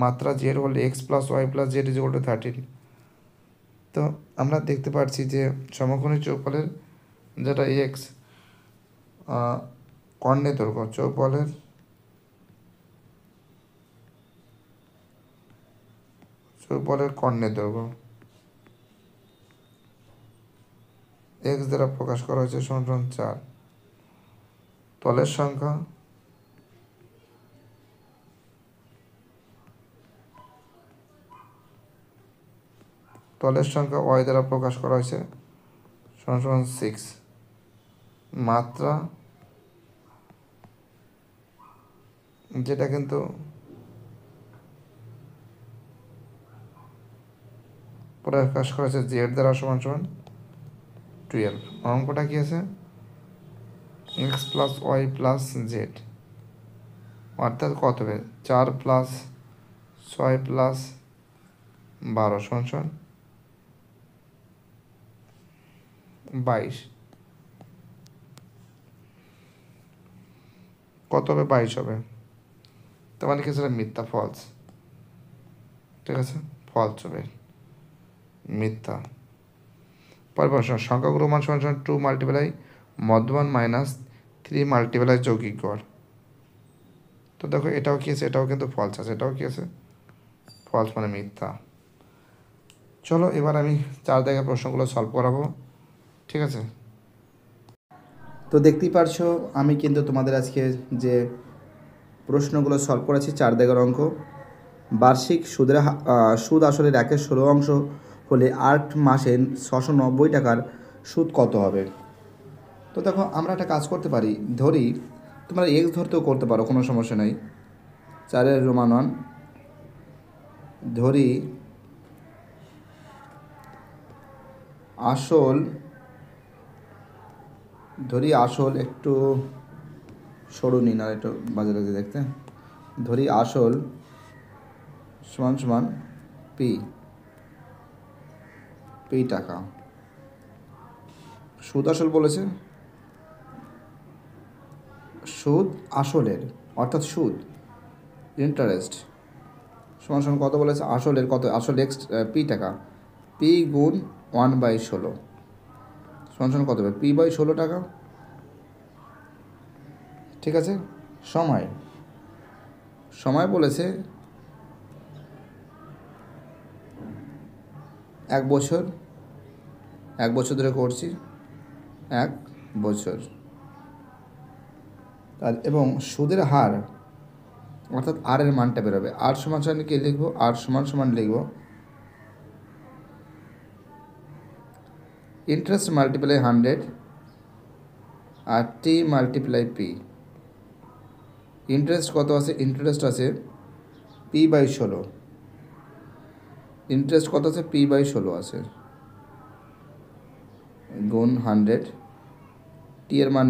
মাত্রা জেড হলে X plus Y plus Z is equal to 13। তো আমরা দেখতে পাচ্ছি যে সমকোণী চৌবলের যেটা এক্স কর্ণের দৈর্ঘ্য, চৌবলের কর্ণের দৈর্ঘ্য এক্স দ্বারা প্রকাশ করা হয়েছে সমান 4, তলের সংখ্যা ওয়াই দ্বারা প্রকাশ করা হয়েছে সমান 6, মাত্রা যেটা কিন্তু প্রকাশ করা হয়েছে জেড দ্বারা সমান 12। অঙ্কটা কি আছে, X plus Y plus Z, অর্থাৎ কত হবে 4 প্লাস 6 প্লাস 12 সমান 22, কত হবে 22 হবে। তার মানে কি সেটা মিথ্যা, ফলস। ঠিক আছে, ফলস হবে, মিথ্যা। পরের প্রশ্ন, সংখ্যাগুলো মান সমান 2 মাল্টিপ্লাই মধ্যমান মাইনাস 3 মাল্টিপ্লাই যৌগিক গড়। তো দেখো এটাও কি আছে, এটাও কিন্তু ফলস আছে, এটাও কি আছে ফলস, মানে মিথ্যা। চলো এবার আমি 4 দাগের প্রশ্নগুলো সলভ করাবো, ঠিক আছে? তো দেখতেই পারছো আমি কিন্তু তোমাদের আজকে যে প্রশ্নগুলো সলভ করেছি 4 দাগের অঙ্ক। বার্ষিক সুদ আসলের 1/16 হলে 8 মাসে 690 টাকার সুদ কত হবে? তো দেখো আমরা একটা কাজ করতে পারি, ধরি তোমরা এক্স ধরতেও করতে পারো, কোনো সমস্যা নেই। 4 রোমান 1 ধরি আসল একটু সরু নিন আর একটু বাজে লাগছে দেখতে। ধরি আসল সমান সমান পি টাকা। সুদ আসল বলেছে, সুদ আসলের অর্থাৎ সুদ ইন্টারেস্ট সমান সমান কত বলেছে? আসলের কত? আসল এক্স পি টাকা, পি গুণ 1/16 সমান সমান কত হবে? P/16 টাকা, ঠিক আছে? সময় বলেছে 1 বছর, 1 বছর ধরে করছি, 1 বছর। এবং সুদের হার অর্থাৎ আর এর মানটা বেরোবে। আর সমান সমান কি লিখবো? আর সমান সমান লিখব ইন্টারেস্ট মাল্টিপ্লাই 100 আর টি মাল্টিপ্লাই পি। ইন্টারেস্ট কত আছে? ইন্টারেস্ট আছে P/16। ইন্টারেস্ট কত আছে? P/16 আছে, গুণ 100। টি এর মান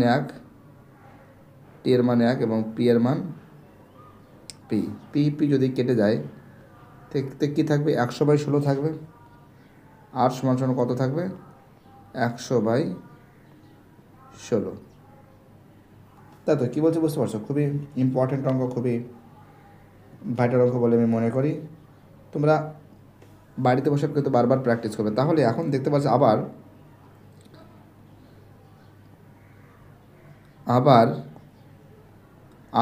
1, এবং পি এর মান পি যদি কেটে যায় দেখতে কী থাকবে? 100/16 থাকবে। আর সমান সমান কত থাকবে? 100/16। তাই তো, কী বলছে বুঝতে পারছো? খুবই ইম্পর্ট্যান্ট অঙ্ক, খুবই ভাইটাল অঙ্ক বলে আমি মনে করি। তোমরা বাড়িতে বসে কিন্তু বারবার প্র্যাকটিস করবে। তাহলে এখন দেখতে পাচ্ছ আবার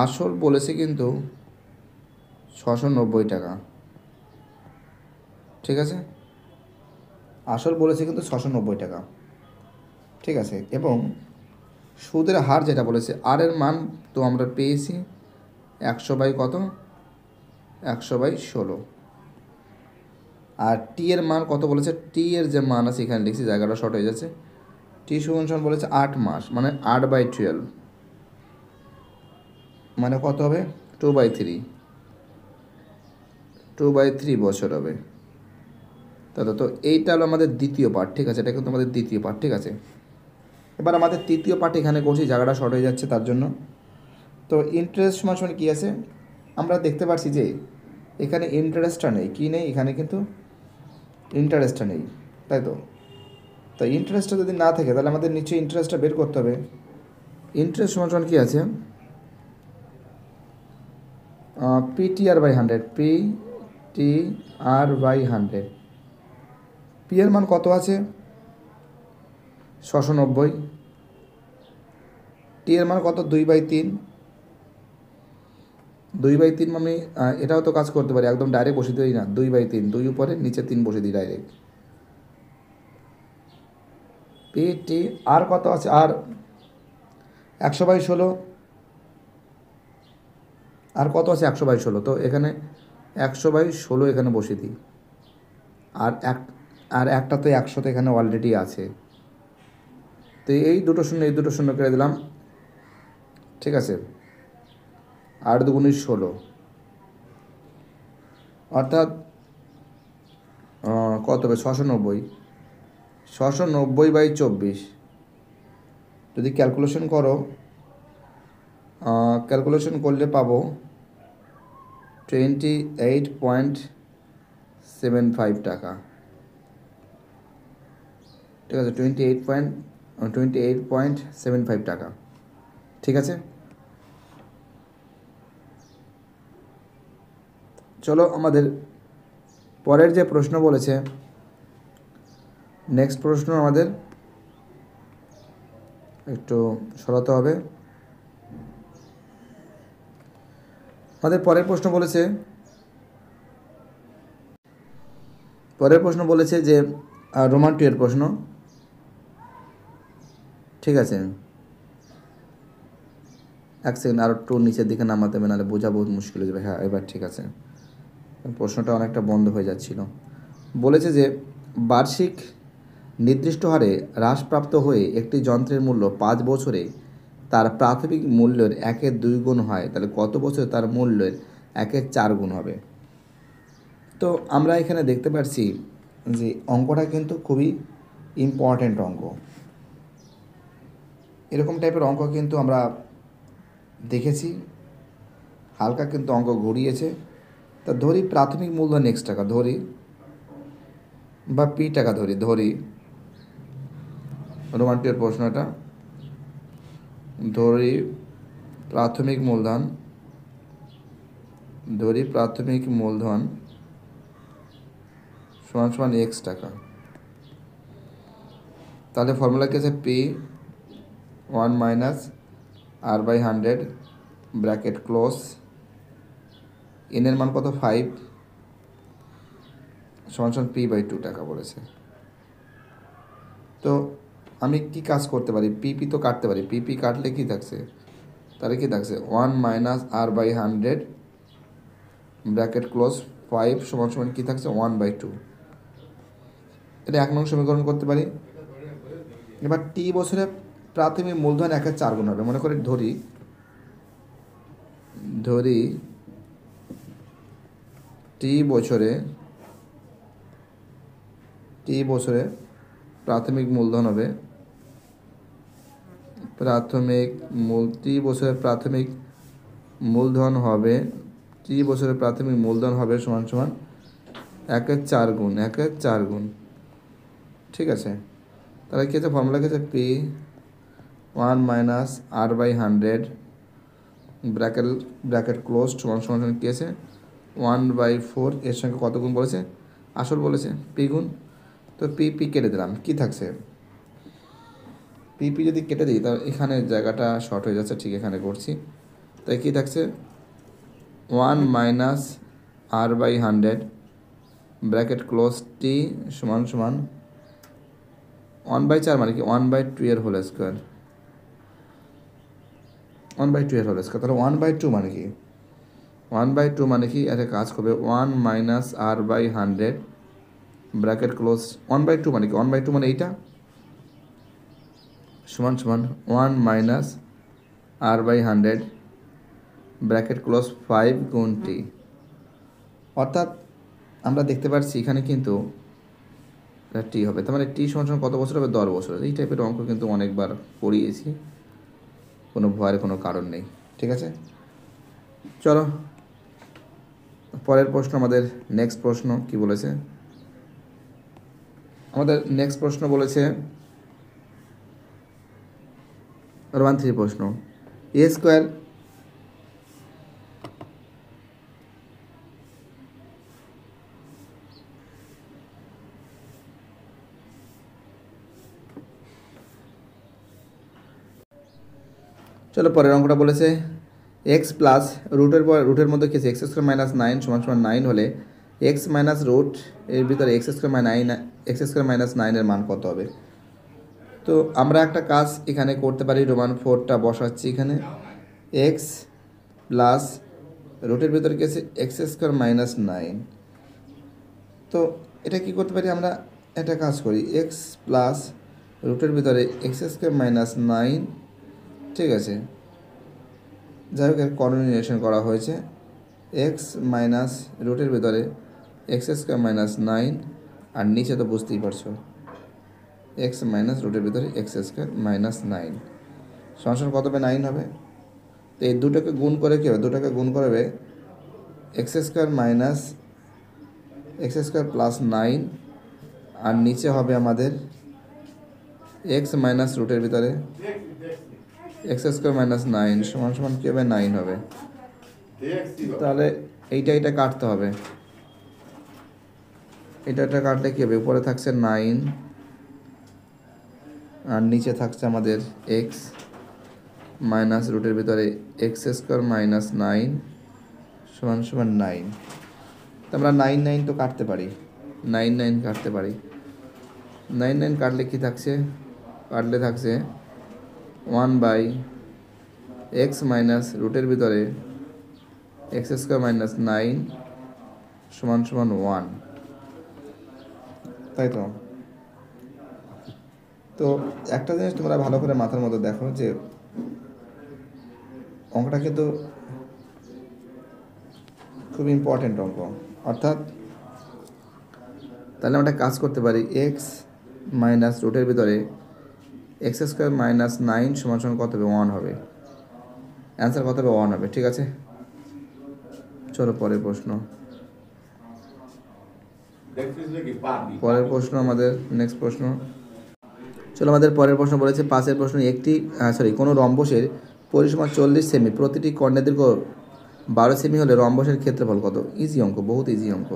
আসল বলেছে কিন্তু 690 টাকা, ঠিক আছে? আসল বলেছে কিন্তু 690 টাকা, ঠিক আছে? এবং সুদের হার যেটা বলেছে, আর এর মান তো আমরা পেয়েছি 100/কত? 100/16। আর টি এর মান কত বলেছে? টি এর যে মান আছে এখানে লিখছি, জায়গাটা শর্ট হয়ে যাচ্ছে। টি সমান সমান বলেছে 8 মাস, মানে 8/12, মানে কত হবে? 2/3 বছর হবে। তো এইটা হলো আমাদের দ্বিতীয় পার্ট, ঠিক আছে? এটা কিন্তু আমাদের দ্বিতীয় পার্ট, ঠিক আছে? এবার আমাদের তৃতীয় পার্ট এখানে করছি, জায়গাটা শর্ট হয়ে যাচ্ছে তার জন্য। তো ইন্টারেস্ট সমান সমান কী আছে? আমরা দেখতে পাচ্ছি যে এখানে ইন্টারেস্টটা নেই। কী নেই? এখানে কিন্তু ইন্টারেস্টটা নেই, তাই তো? তো ইন্টারেস্টটা যদি না থাকে তাহলে আমাদের নিচে ইন্টারেস্টটা বের করতে হবে। ইন্টারেস্ট সমান সমান কী আছে? PTR/100, PTR/100। পি এর মান কত আছে? 690। টি এর মান কত? 2/3। 2/3 আমি এটাও তো কাজ করতে পারি, একদম ডাইরেক্ট বসে দিই না। 2/3, 2 উপরে নিচে 3 বসে দিই ডাইরেক্ট। পিটি আর কত আছে? আর 100/16। আর কত আছে? 100/16। তো এখানে 100/16 এখানে বসে দিই। আর একটা তো 100 তো এখানে অলরেডি আছে। তো এই দুটো শূন্য করে দিলাম, ঠিক আছে? 8 দুগুণে 16, অর্থাৎ কত হবে? 690। 690/24 যদি ক্যালকুলেশন করলে পাবো 28.75 টাকা, ঠিক আছে? 28.75 টাকা, ঠিক আছে? চলো আমাদের পরের যে প্রশ্ন বলেছে, নেক্সট প্রশ্ন আমাদের একটু সরাতে হবে। আমাদের পরের প্রশ্ন বলেছে পরের প্রশ্ন বলেছে যে রোমান 2 এর প্রশ্ন, ঠিক আছে। এক সেকেন্ড, আরও একটু নিচের দিকে নামাতে হবে, নাহলে বোঝা বহুত মুশকিল হয়ে যাবে। হ্যাঁ, এবার ঠিক আছে, প্রশ্নটা অনেকটা বন্ধ হয়ে যাচ্ছিল। বলেছে যে বার্ষিক নির্দিষ্ট হারে হ্রাসপ্রাপ্ত হয়ে একটি যন্ত্রের মূল্য 5 বছরে তার প্রাথমিক মূল্যের 1/2 গুণ হয়, তাহলে কত বছরে তার মূল্যের 1/4 গুণ হবে? তো আমরা এখানে দেখতে পাচ্ছি যে অঙ্কটা কিন্তু খুবই ইম্পর্ট্যান্ট অঙ্ক। এরকম টাইপের অঙ্ক কিন্তু আমরা দেখেছি, হালকা কিন্তু অঙ্ক ঘুরিয়েছে। তা ধরি প্রাথমিক মূলধন X টাকা ধরি, বা P টাকা ধরি রোমান 2 এর প্রশ্নটা, ধরি প্রাথমিক মূলধন সমান X টাকা। তাহলে ফর্মুলা কি আছে? P1 minus R/100 bracket close, N এর মান কত? 5 সমান P/2 টাকা বলেছে। তো আমি কি কাজ করতে পারি? পিপি তো কাটতে পারি, পিপি কাটলে কি থাকছে? তাহলে কি থাকছে? 1 মাইনাস R/100 ব্র্যাকেট ক্লোজ 5 সমান কি থাকছে? 1/2। এটা 1 নং সমীকরণ করতে পারি। এবার টি বছরে প্রাথমিক মূলধন 1/4 গুণ হবে। মনে করি ধরি টি বছরে প্রাথমিক মূলধন হবে টি বছরের প্রাথমিক মূলধন হবে সমান 1/4 গুণ 1/4 গুণ, ঠিক আছে। তাহলে কী আছে? ফর্মুলা কি আছে? P1 minus R/100 bracket close সমান কী আছে? 1/4, এর সঙ্গে কত গুণ বলেছে? আসল বলেছে, পি গুণ। তো পি কেটে দিলাম, কি থাকছে? পিপি যদি কেটে দিই তাহলে এখানে জায়গাটা শর্ট হয়ে যাচ্ছে, ঠিক এখানে করছি। তাই কী থাকছে? 1 মাইনাস R/100 ব্র্যাকেট ক্লোজ টি সমান 1/4 মানে কি? 1/2 এর হোল স্কোয়ার, 1/2 এর হোল স্কোয়ার। তাহলে 1/2 মানে কি? 1/2 মানে কি? একটা কাজ করবে, 1 মাইনাস R/100 ব্র্যাকেট ক্লোজ 1/2 মানে কি? 1/2 মানে এইটা সমান 1 মাইনাস R/100 ব্র্যাকেট ক্লোজ 5 গুণ টি। অর্থাৎ আমরা দেখতে পাচ্ছি এখানে কিন্তু টি হবে, তার মানে টি সমান কত বছর হবে? 10 বছর। এই টাইপের অঙ্ক কিন্তু অনেকবার পড়িয়েছি, কোনো ভয়ের কোনো কারণ নেই, ঠিক আছে। চলো পরের প্রশ্ন, আমাদের নেক্সট প্রশ্ন কি বলেছে? আমাদের নেক্সট প্রশ্ন বলেছে রোমান 3 প্রশ্ন, এ স্কোয়ার চলো পরের অঙ্কটা বলেছে এক্স প্লাস রুটের মধ্যে কি আছে? এক্স স্কোয়ার মাইনাস 9 সমান 9 হলে এক্স মাইনাস রুট এর ভিতরে এক্স স্কোয়ার মাইনাস 9 এর মান কত হবে? তো আমরা একটা কাজ এখানে করতে পারি, রোমান 4টা বসাচ্ছি এখানে, এক্স প্লাস রুটের ভিতরে কি আছে? X square minus 9। তো এটা কি করতে পারি? আমরা একটা কাজ করি, এক্স প্লাস রুটের ভিতরে এক্স স্কোয়ার মাইনাস 9, ঠিক আছে। যাই হোক, এর কন্টিনিউয়েশন করা হয়েছে, এক্স মাইনাস রুটের ভিতরে এক্স স্কোয়ার মাইনাস 9, আর নিচে তো বুঝতেই পারছো এক্স মাইনাস রুটের ভিতরে এক্স স্কোয়ার মাইনাস 9 সমান কত হবে? 9 হবে। তো এই দুটোকে গুণ করে কী হবে? দুটোকে গুণ করবে x square minus x square plus 9, আর নিচে হবে আমাদের এক্স মাইনাস রুটের ভিতরে এক্স স্কোয়ার মাইনাস 9 সমান কী হবে? 9 হবে। তাহলে এইটা কাটতে হবে, এটা কাটলে কী হবে? উপরে থাকছে 9 আর নিচে থাকছে আমাদের এক্স মাইনাস রুটের ভিতরে এক্স স্কোয়ার মাইনাস 9 সমান 9। তো আমরা 9 তো কাটতে পারি, 9 9 কাটতে পারি। 9 9 কাটলে কি থাকছে? কাটলে থাকছে 1/x মাইনাস রুটের ভিতরে x² মাইনাস 9 সমান সমান 1, তাই তো? তো একটা জিনিস তোমরা ভালো করে মাথার মধ্যে দেখো যে অঙ্কটা কিন্তু খুব ইম্পর্টেন্ট অঙ্ক। অর্থাৎ তাহলে আমরা কাজ করতে পারি এক্স মাইনাস রুটের ভিতরে x² মাইনাস 9 সমান সমান কত হবে? 1 হবে। অ্যান্সার কত হবে? 1 হবে। ঠিক আছে, চলো পরের প্রশ্ন। পরের প্রশ্ন আমাদের নেক্সট প্রশ্ন। চলো আমাদের পরের প্রশ্ন বলেছে 5-এর প্রশ্ন। কোনো রম্বসের পরিসীমা 40 সেমি, প্রতিটি কর্ণের দৈর্ঘ্য 12 সেমি হলে রম্বসের ক্ষেত্রফল কত? ইজি অঙ্ক, বহুত ইজি অঙ্ক।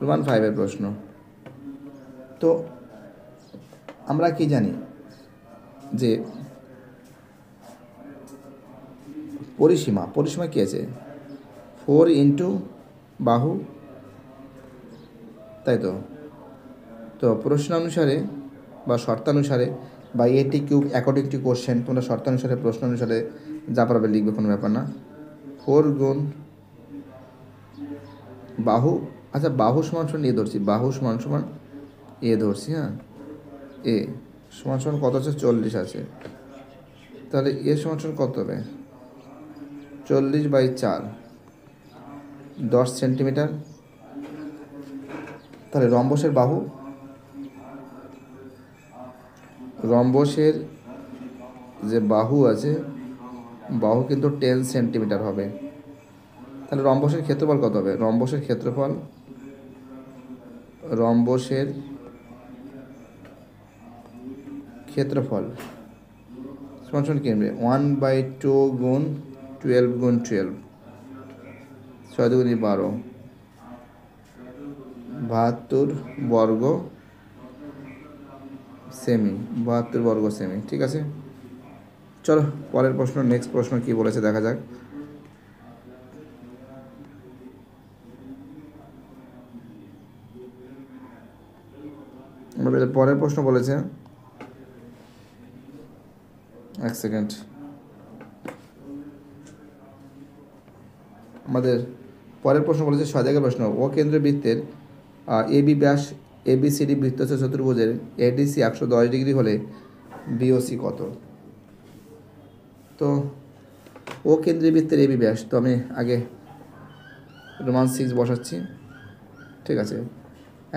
1/5-এর প্রশ্ন। তো আমরা কি জানি যে পরিসীমা কি আছে? 4 ইন্টু বাহু, তাই তো? তো প্রশ্নানুসারে বা শর্তানুসারে বা এটি কিউব অ্যাকর্ডিং টু কোশ্চেন, তোমরা শর্তানুসারে প্রশ্ন অনুসারে যা পারবে লিখবে, কোনো ব্যাপার না। 4 গুণ বাহু, আচ্ছা বাহু সমান সমান এ ধরছি, বাহু সমান সমান এ ধরছি, হ্যাঁ, এ সমান সমান কত আছে? 40 আছে। তাহলে এ সমান সমান কত হবে? 40/4, 10 সেন্টিমিটার। তাহলে রম্বসের যে বাহু আছে, বাহু কিন্তু 10 সেন্টিমিটার হবে। তাহলে রম্বসের ক্ষেত্রফল কত হবে? রম্বসের ক্ষেত্রফল সমান সমান কি হবে? 1/2 গুণ 12 গুণ 12, 6 দুগুণে 12, 72 বর্গ সেমি, 72 বর্গ সেমি। ঠিক আছে, চলো পরের প্রশ্ন, নেক্সট প্রশ্ন কি বলেছে দেখা যাক। আমাদের পরের প্রশ্ন বলেছে, এক সেকেন্ড, আমাদের পরের প্রশ্ন বলেছে 6 জায়গার প্রশ্ন। ও কেন্দ্রীয় বৃত্তের এবি ব্যাস ABCD বৃত্তস্থ চতুর্ভুজের ADC 110 ডিগ্রি হলে BOC কত? তো ও কেন্দ্রীয় বৃত্তের এবি ব্যাস, তো আমি আগে রোমান 6 বসাচ্ছি। ঠিক আছে,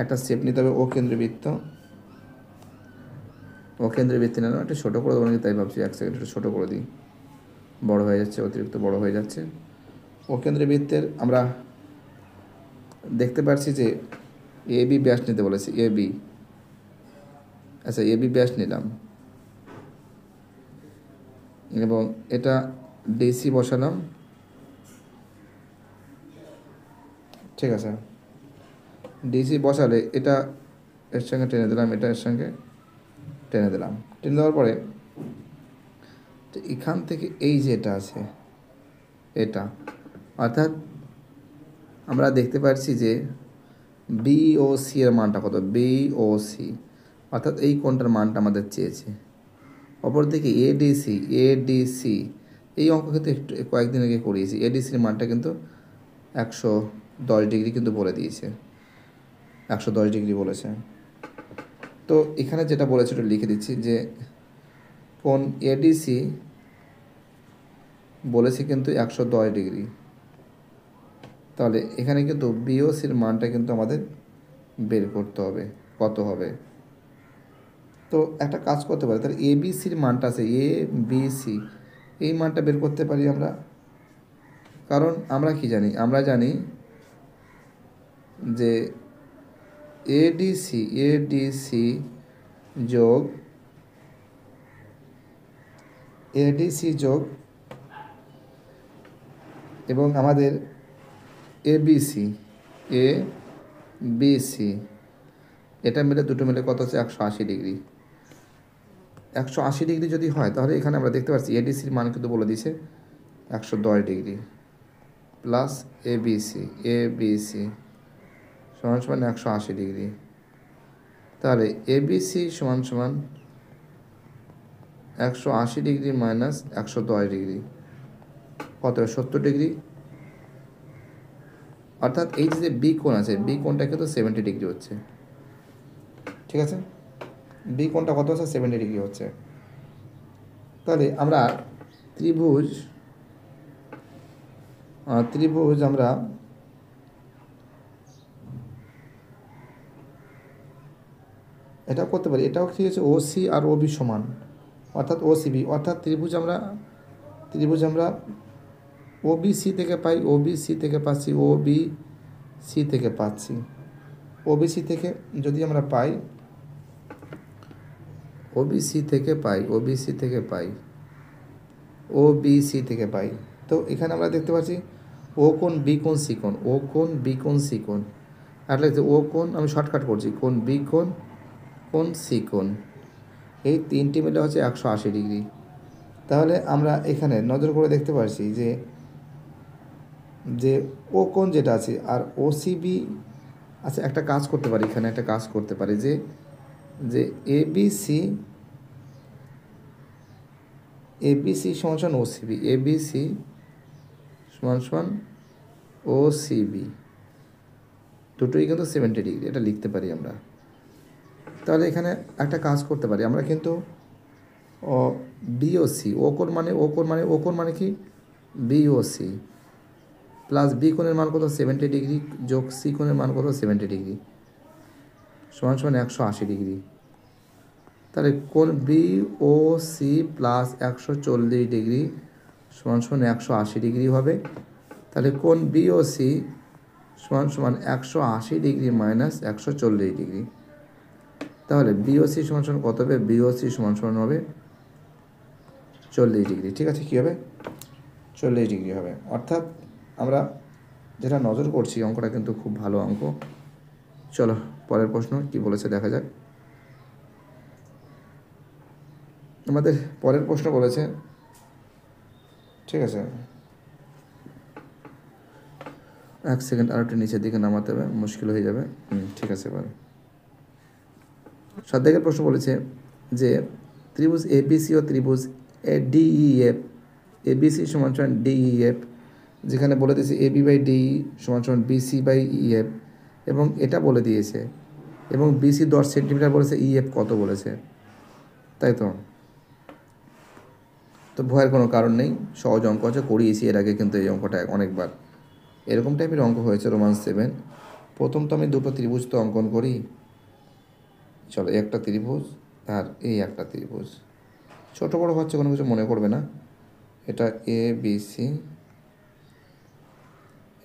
একটা স্টেপ নিতে হবে। ও কেন্দ্রীয় বৃত্ত নিলাম, একটা ছোটো করে দেবো নাকি তাই ভাবছি। এক সেকেন্ড, একটু ছোটো করে দিই, বড় হয়ে যাচ্ছে, অতিরিক্ত বড় হয়ে যাচ্ছে। ও কেন্দ্রীয় বৃত্তের আমরা দেখতে পাচ্ছি যে এবি ব্যাস নিতে বলেছে, এবি। আচ্ছা, এবি ব্যাস নিলাম এবং এটা ডিসি বসালাম। ঠিক আছে, ডিসি বসালে এটা এর সঙ্গে টেনে দিলাম, এটা এর সঙ্গে টেনে দিলাম। টেনে দেওয়ার পরে এখান থেকে এই যে এটা আছে, এটা অর্থাৎ আমরা দেখতে পাচ্ছি যে BOC এর মানটা কত? BOC অর্থাৎ এই কোণটার মানটা আমাদের চেয়েছে। অপরদিকে ADC এই অঙ্ক কিন্তু একটু কয়েকদিন আগে করিয়েছি। ADCর মানটা কিন্তু 110 ডিগ্রি কিন্তু বলে দিয়েছে, 110 ডিগ্রি বলেছে। তো এখানে যেটা বলেছে একটু লিখে দিচ্ছি যে কোণ ADC বলেছে কিন্তু 110 ডিগ্রি। তাহলে এখানে কিন্তু BOCর মানটা কিন্তু আমাদের বের করতে হবে, কত হবে। তো একটা কাজ করতে পারি, তাহলে ABCর মানটা আছে, ABC এই মানটা বের করতে পারি আমরা। কারণ আমরা কি জানি? আমরা জানি যে ADC যোগ এবং আমাদের ABC এটা মিলে দুটো মিলে কত হচ্ছে? 180 ডিগ্রি। 180 ডিগ্রি যদি হয় তাহলে এখানে আমরা দেখতে পাচ্ছি ADCর মান কিন্তু বলে দিয়েছে 110 ডিগ্রি প্লাস ABC সমান সমান 180 ডিগ্রি। তাহলে এবিসি সমান সমান 180 ডিগ্রি মাইনাস 110 ডিগ্রি কত 70 ডিগ্রি। অর্থাৎ এই যে বি কোণ আছে, বি কোণটা কিন্তু 70 ডিগ্রি হচ্ছে। ঠিক আছে, বি কোণটা কত হচ্ছে 70 ডিগ্রি হচ্ছে। তাহলে আমরা ত্রিভুজ আমরা এটাও করতে পারি। এটাও কি হচ্ছে ওসি আর ওবি সমান, অর্থাৎ ওসিবি, অর্থাৎ ত্রিভুজ আমরা ওবিসি থেকে পাই, ওবিসি থেকে পাচ্ছি, ওবিসি থেকে পাচ্ছি, ওবিসি থেকে যদি আমরা পাই, ওবিসি থেকে পাই, তো এখানে আমরা দেখতে পাচ্ছি ও কোণ বি কোণ সি কোণ, ও কোণ বি কোণ সি কোণ, আর লাগছে ও কোণ, আমি শর্টকাট করছি, কোণ বি কোণ, কোণ সি কোণ, এই তিনটি মিলে হচ্ছে 180 ডিগ্রি। তাহলে আমরা এখানে নজর করে দেখতে পাচ্ছি যে ও কোণ যেটা আছে আর ওসিবি আচ্ছা একটা কাজ করতে পারি, এখানে একটা কাজ করতে পারি যে এবিসি সমান সমান ওসিবি, এবিসি সমান সমান ওসিবি, দুটোই কিন্তু 70 ডিগ্রি, এটা লিখতে পারি আমরা। তাহলে এখানে একটা কাজ করতে পারি আমরা, কিন্তু বিওসি ও কোণ মানে কি বিওসি প্লাস বি কোণের মান কত 70 ডিগ্রি যোগ সি কোণের মান কত 70 ডিগ্রি সমান সমান 180 ডিগ্রি। তাহলে কোণ বিওসি প্লাস 140 ডিগ্রি সমান সমান 180 ডিগ্রি হবে। তাহলে কোণ বিওসি সমান সমান 180 ডিগ্রি মাইনাস 140 ডিগ্রি। তাহলে বিওসি সমান সমান কত হবে, বিওসি সমান সমান হবে 40 ডিগ্রি। ঠিক আছে, কী হবে 40 ডিগ্রি হবে। অর্থাৎ আমরা যেটা নজর করছি অঙ্কটা কিন্তু খুব ভালো অঙ্ক। চলো পরের প্রশ্ন কি বলেছে দেখা যাক। আমাদের পরের প্রশ্ন বলেছে, ঠিক আছে এক সেকেন্ড, আর একটু নিচের দিকে নামাতে হবে, মুশকিল হয়ে যাবে। ঠিক আছে, এবার 7 দাগের প্রশ্ন বলেছে যে ত্রিভুজ এবিসি ও ত্রিভুজ ডিইএফ, এবিসি সমান সমান ডিইএফ, যেখানে বলে দিয়েছে এবি বাই ডিই সমান সমান বিসি বাই ইএফ, এবং এটা বলে দিয়েছে, এবং বিসি 10 সেন্টিমিটার বলেছে, ইএফ কত বলেছে, তাই তো ভয়ের কোনো কারণ নেই, সহজ অঙ্ক আছে, করিয়েছি এর আগে কিন্তু এই অঙ্কটা অনেকবার। এরকম টাইপের অঙ্ক হয়েছে রোমান 7। প্রথম তো আমি দুটো ত্রিভুজ তো অঙ্কন করি। চলো একটা ত্রিভুজ আর এই একটা ত্রিভুজ, ছোটো বড়ো হচ্ছে কোনো কিছু মনে করবে না। এটা এ বি সি,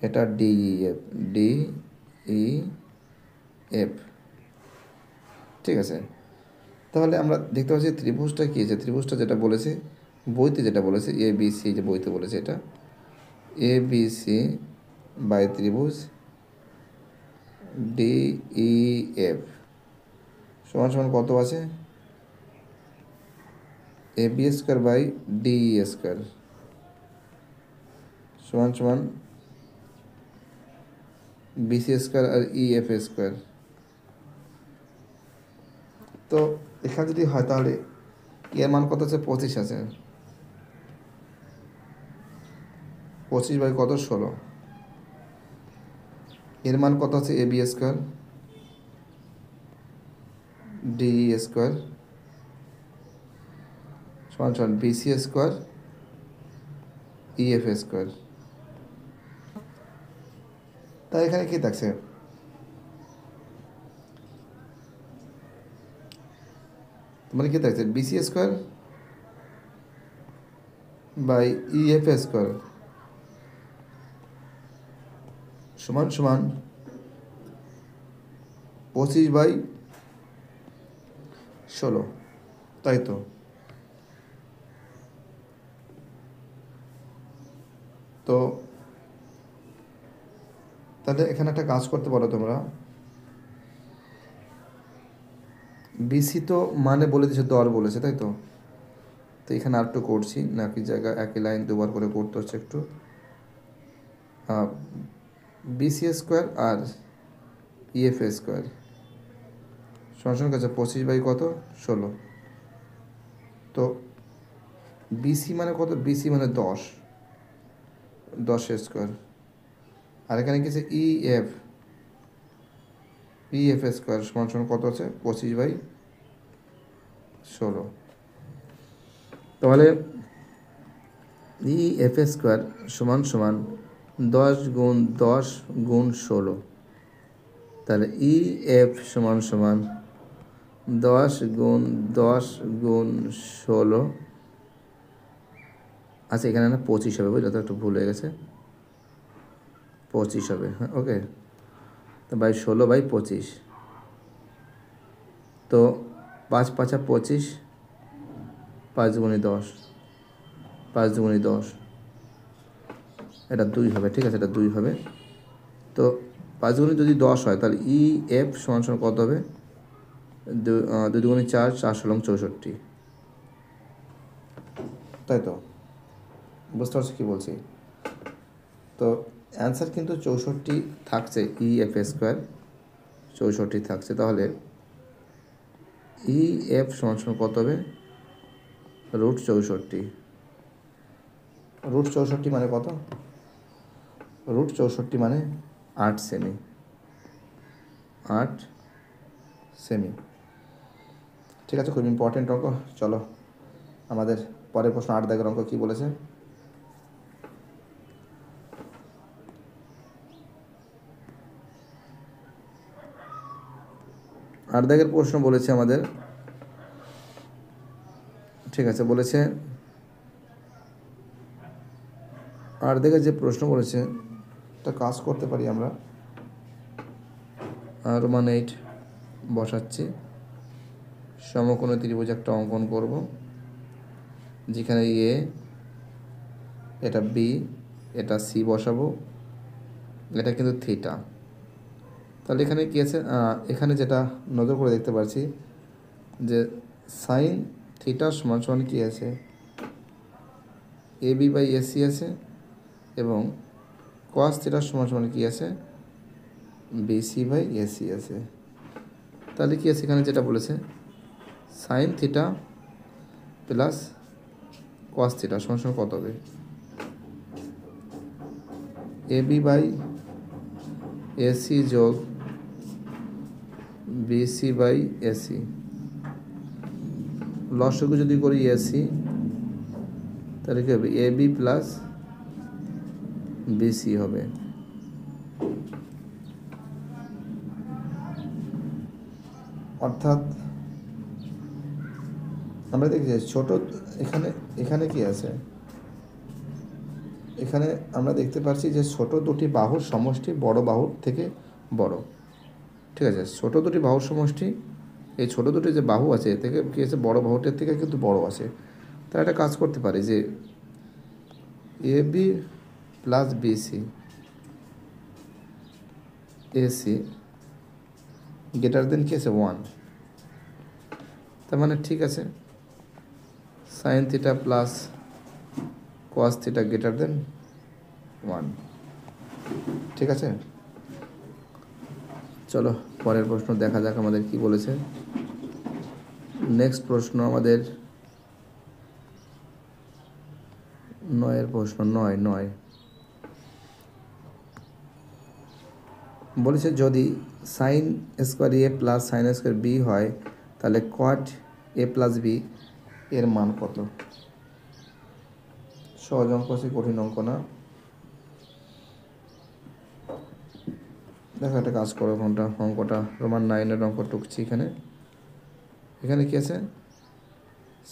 এটা ডিইএফ, ডিইএফ, ঠিক আছে। তাহলে আমরা দেখতে পাচ্ছি ত্রিভুজটা কী আছে, ত্রিভুজটা যেটা বলেছে বইতে, যেটা বলেছে এ বি সি, যে বইতে বলেছে এটা এ বি সি বাই ত্রিভুজ ডিইএফ সমান সমান কত আছে, A B square by DE square সমান সমান বিসি স্কোয়ার আর ইএফ স্কোয়ার। তো এখানে যদি হয় তাহলে এর মান কত আছে 25 আছে, 25 বাই কত 16, এর মান কত আছে A B square DE square সমান সমান বিসি স্কোয়ার ইএফ স্কোয়ার। তাই এখানে কি থাকছে, মানে কি থাকছে BC square by EF square সমান সমান 25 বাই 16, তাই তো। তাহলে এখানে একটা কাজ করতে পারো তোমরা, বিসি তো মানে বলে দিয়েছে 10 বলেছে, তাই তো। তো এখানে আর একটু করছি, নাকি জায়গা একই লাইন দুবার করে করতে হচ্ছে একটু। বিসি স্কোয়ার আর EF স্কোয়ার সমান সমান কাছে 25 বাই কত 16। তো BC মানে কত, BC মানে 10 স্কোয়ার। আর এখানে কি আছে EF স্কোয়ার সমান সমান কত আছে 25 বাই 16। তাহলে EF স্কোয়ার সমান সমান 10 গুণ 10 গুণ 16। তাহলে EF সমান সমান 10 গুণ 10 গুণ 16। আচ্ছা এখানে না 25 হবে, বুঝলো তো, একটু ভুল হয়ে গেছে, 25 হবে। হ্যাঁ ওকে, তো বাই 16 বাই 25। তো 5 5 25, 5 গুণি 10, 5 দুগুণি 10, এটা 2 হবে। ঠিক আছে, এটা 2 হবে। তো 5 গুণি যদি 10 হয় তাহলে EF সমান সমান কত হবে, 2 দুগুণি 4, 4 ষোলং 64। তাই তো, বুঝতে পারছি কী বলছি? তো অ্যান্সার কিন্তু 64 থাকছে, EF স্কোয়ার 64 থাকছে। তাহলে EF সমান সমান কত হবে, √64। √64 মানে কত, √64 মানে 8 সেমি, 8 সেমি। ঠিক আছে, খুব ইম্পর্টেন্ট অঙ্ক। চলো আমাদের পরের প্রশ্ন 8 দাগের অঙ্ক কী বলেছে। 8 দাগের প্রশ্ন বলেছে আমাদের, ঠিক আছে, বলেছে 8 দাগের যে প্রশ্ন বলেছে একটা কাজ করতে পারি আমরা। রোমান 8 বসাচ্ছি, সমকোণী ত্রিভুজ একটা অঙ্কন করব, যেখানে A, এটা B, এটা C বসাবো, এটা কিন্তু থিটা। তাহলে এখানে কী আছে, এখানে যেটা নজর করে দেখতে পাচ্ছি যে সাইন থিটা সমান সমান কী আছে, AB বাই AC আছে, এবং কস থিটার সমান সমান কী আছে, BC বাই AC আছে। তাহলে কী আছে, এখানে যেটা বলেছে sine theta plus cos theta সমান সমান কত হবে, AB বাই AC যোগ BC বাই AC। লসগু যদি করি AC, তাহলে কী হবে, AB প্লাস BC হবে। অর্থাৎ আমরা দেখি ছোট, এখানে এখানে কি আছে, এখানে আমরা দেখতে পাচ্ছি যে ছোট দুটি বাহুর সমষ্টি বড় বাহুর থেকে বড়। ঠিক আছে, ছোট দুটি বাহুর সমষ্টি, এই ছোট দুটি যে বাহু আছে এর থেকে কী আছে, বড় বাহুটার থেকে কিন্তু বড় আছে। তাহলে একটা কাজ করতে পারি যে AB plus BC AC greater than কি আছে 1। তার মানে ঠিক আছে, sine theta plus cos theta greater than 1। ঠিক আছে, চলো পরের প্রশ্ন দেখা যাক আমাদের কি বলেছে। নেক্সট প্রশ্ন আমাদের 9 প্রশ্ন, 9 বলেছে যদি sine square A plus sine square B হয় তাহলে কট A প্লাস B এর মান কত। সহজ অঙ্ক আছে, কঠিন অঙ্ক না। দেখো একটা কাজ করো, অঙ্কটা রোমান 9 অঙ্ক টুকছি। এখানে কি আছে,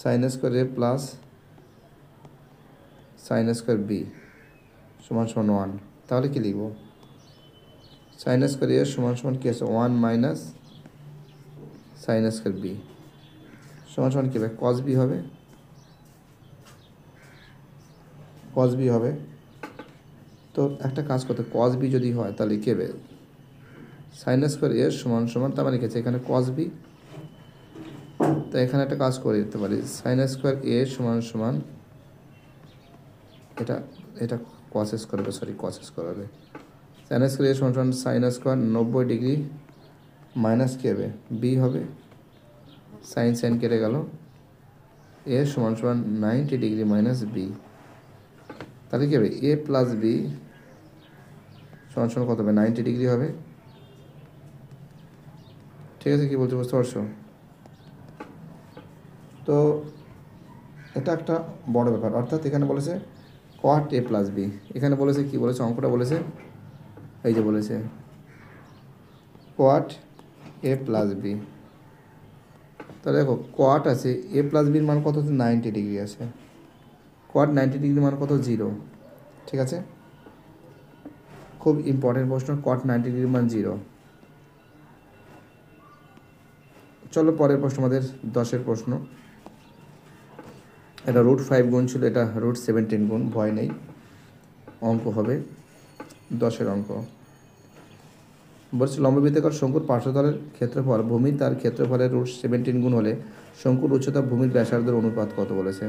sine square A plus sine square B সমান সমান 1। তাহলে কি লিখব, সাইন স্কোয়ার A সমান সমান কি আছে 1 মাইনাস সাইন স্কোয়ার B সমান সমান কী হবে, কস B হবে, কস B হবে। তো একটা কাজ করতে, কস B যদি হয় তাহলে কী হবে, সাইন স্কোয়ার A সমান সমান, তার মানে কি আছে এখানে কস B। তো এখানে একটা কাজ করে দিতে পারি, সাইন স্কোয়ার A সমান সমান, এটা কস স্কোয়ার হবে, সরি কস স্কোয়ার হবে। সাইন স্কোয়ার A সমান সমান সাইন স্কোয়ার 90 ডিগ্রি মাইনাস কী হবে, বি হবে, সাইন সাইন কেটে গেল, এ সমান সমান 90 ডিগ্রি মাইনাস বি। তাহলে কী হবে, এ প্লাস বি সমান সমান কত হবে, 90 ডিগ্রি হবে। ঠিক আছে, কী বলতে বুঝতে পারছো? তো এটা একটা বড় ব্যাপার। অর্থাৎ এখানে বলেছে কোয়াট এ প্লাস বি, এখানে বলেছে কি বলেছে, অঙ্কটা বলেছে এই যে বলেছে কোয়াট এ প্লাস বি। তাহলে দেখো কোয়াট আছে, এ প্লাস বির মান কত, 90 ডিগ্রি আছে, কোয়াট 90 ডিগ্রি মান কত, 0। ঠিক আছে, খুব ইম্পর্টেন্ট প্রশ্ন, কোয়াট 90 ডিগ্রি মান 0। চলো পরের প্রশ্ন, আমাদের 10-এর প্রশ্ন। এটা √5 গুণ ছিল, এটা √17 গুণ, ভয় নেই, অঙ্ক হবে 10-এর অঙ্ক। বলছে লম্ববৃত্তাকার শঙ্কুর পার্শ্বতলের ক্ষেত্রফল ভূমি তার ক্ষেত্রফলের √17 গুণ হলে শঙ্কুর উচ্চতা ভূমির ব্যাসার্ধের অনুপাত কত বলেছে।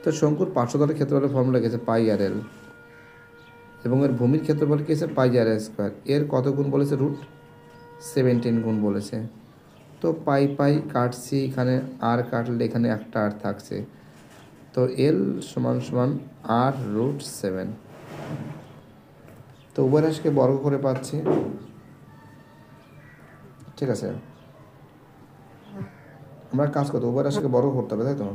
তো শঙ্কুর পার্শ্বতলের ক্ষেত্রফলের ফর্মুলা গেছে πr/l, এবং এর ভূমির ক্ষেত্রফল কী আছে, πr²। এর কত গুণ বলেছে, √17 গুণ বলেছে। তো পাই পাই কাটছি, এখানে আর কাটলে এখানে একটা আর থাকছে, তো এল সমান সমান r√7। তো উভয় রাশিকে বর্গ করে পাচ্ছি। ঠিক আছে, আমরা কাজ করতে উভয় রাশিকে বর্গ করতে হবে, তাই তো?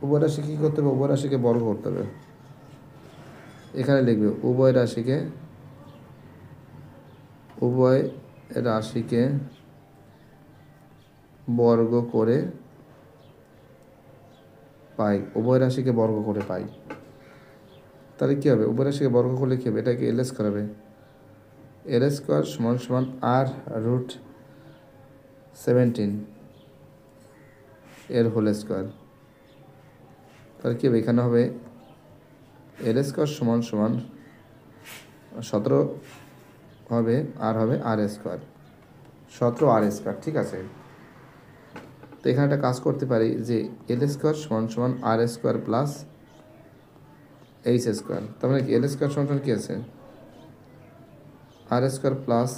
উভয় রাশি কী করতে হবে, উভয় রাশিকে বর্গ করতে হবে। এখানে লিখবে উভয় রাশিকে বর্গ করে পাই, উভয় রাশিকে বর্গ করে পাই। তাহলে কী হবে, উভয় রাশিকে বর্গ করলে কী হবে, এটাকে এল স্কোয়ার হবে, এল স্কোয়ার সমান সমান r√17 এর হোল স্কোয়ার। তাহলে কী হবে, এখানে হবে এল স্কোয়ার সমান সমান 17 হবে, আর হবে r², 17r²। ঠিক আছে, তো এখানে একটা কাজ করতে পারি যে এল স্কোয়ার সমান সমান r² প্লাস h²। তার মানে কি এল স্কোয়ার সমান সমান কী আছে, r² প্লাস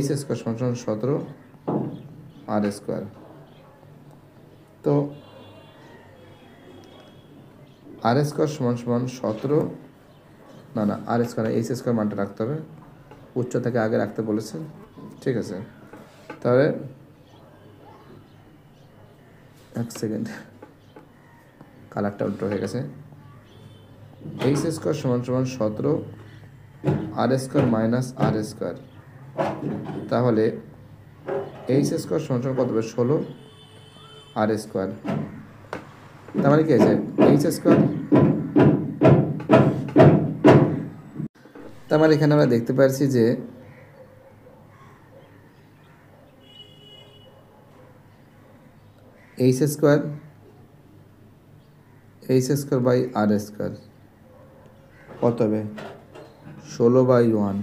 h² সমান সমান 17r²। তো r² সমান সমান 17, না r² h² মানটা রাখতে হবে, উচ্চতাকে আগে রাখতে বলেছে। ঠিক আছে, তাহলে এক সেকেন্ড, কালারটা উল্টো হয়ে গেছে। h² সমান সমান 17r² মাইনাস r²। তাহলে h² সমান সমান কত হবে, 16r²। তার মানে কি আছে, h², তার মানে এখানে আমরা দেখতে পাচ্ছি যে h² বাই r² কত হবে, 16/1।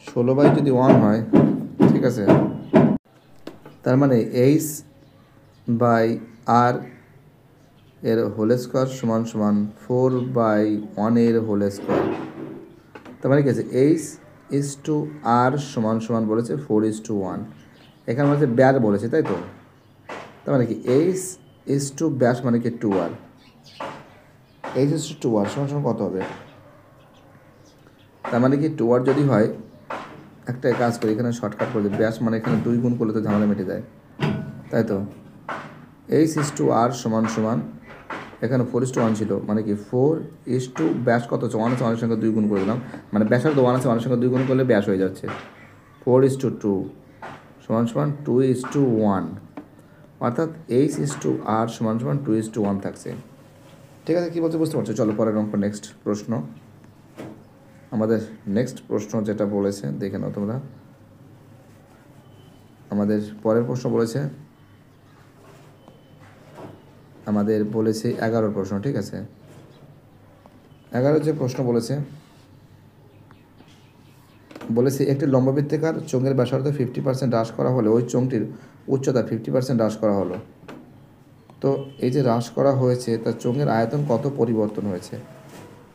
16 যদি 1 হয়, ঠিক আছে, তার মানে h/r এর হোল স্কোয়ার সমান সমান 4/1 এর হোল স্কোয়ার। তার মানে কি আছে, h/r সমান সমান বলেছে 4:1, এখানে বলেছে ব্যাস বলেছে, তাই তো? তার মানে কি h ব্যাস মানে কি 2r, h/2r সমান সমান কত হবে, তার মানে কি 2r যদি হয়, একটা কাজ করি, এখানে শর্টকাট করে দিই, ব্যাস মানে এখানে 2 গুণ করলে তো ঝামেলা মিটে যায়, তাই তো? h/r সমান সমান এখানে 4:1 ছিল, মানে কি 4:, ব্যাস কত হচ্ছে, 1 আছে, 1 সঙ্গে 2 গুণ করে দিলাম, মানে ব্যাসার্ধ 1 আছে, 1 সঙ্গে 2 গুণ করলে ব্যাস হয়ে যাচ্ছে, 4:2 সমান সমান 2:1, অর্থাৎ h/r সমান সমান 2:1 থাকছে। ঠিক আছে, কী বলতে বুঝতে পারছো? চলো পরের অঙ্ক, নেক্সট প্রশ্ন। আমাদের নেক্সট প্রশ্ন যেটা বলেছে দেখে নাও তোমরা। আমাদের পরের প্রশ্ন বলেছে, আমাদের বলেছে 11 প্রশ্ন। ঠিক আছে, 11 যে প্রশ্ন বলেছে একটি লম্ববৃত্তাকার চোঙের ব্যাসার্ধ 50% হ্রাস করা হলে ওই চোঙটির উচ্চতা 50% হ্রাস করা হলো। তো এই যে হ্রাস করা হয়েছে, তার চোঙের আয়তন কত পরিবর্তন হয়েছে,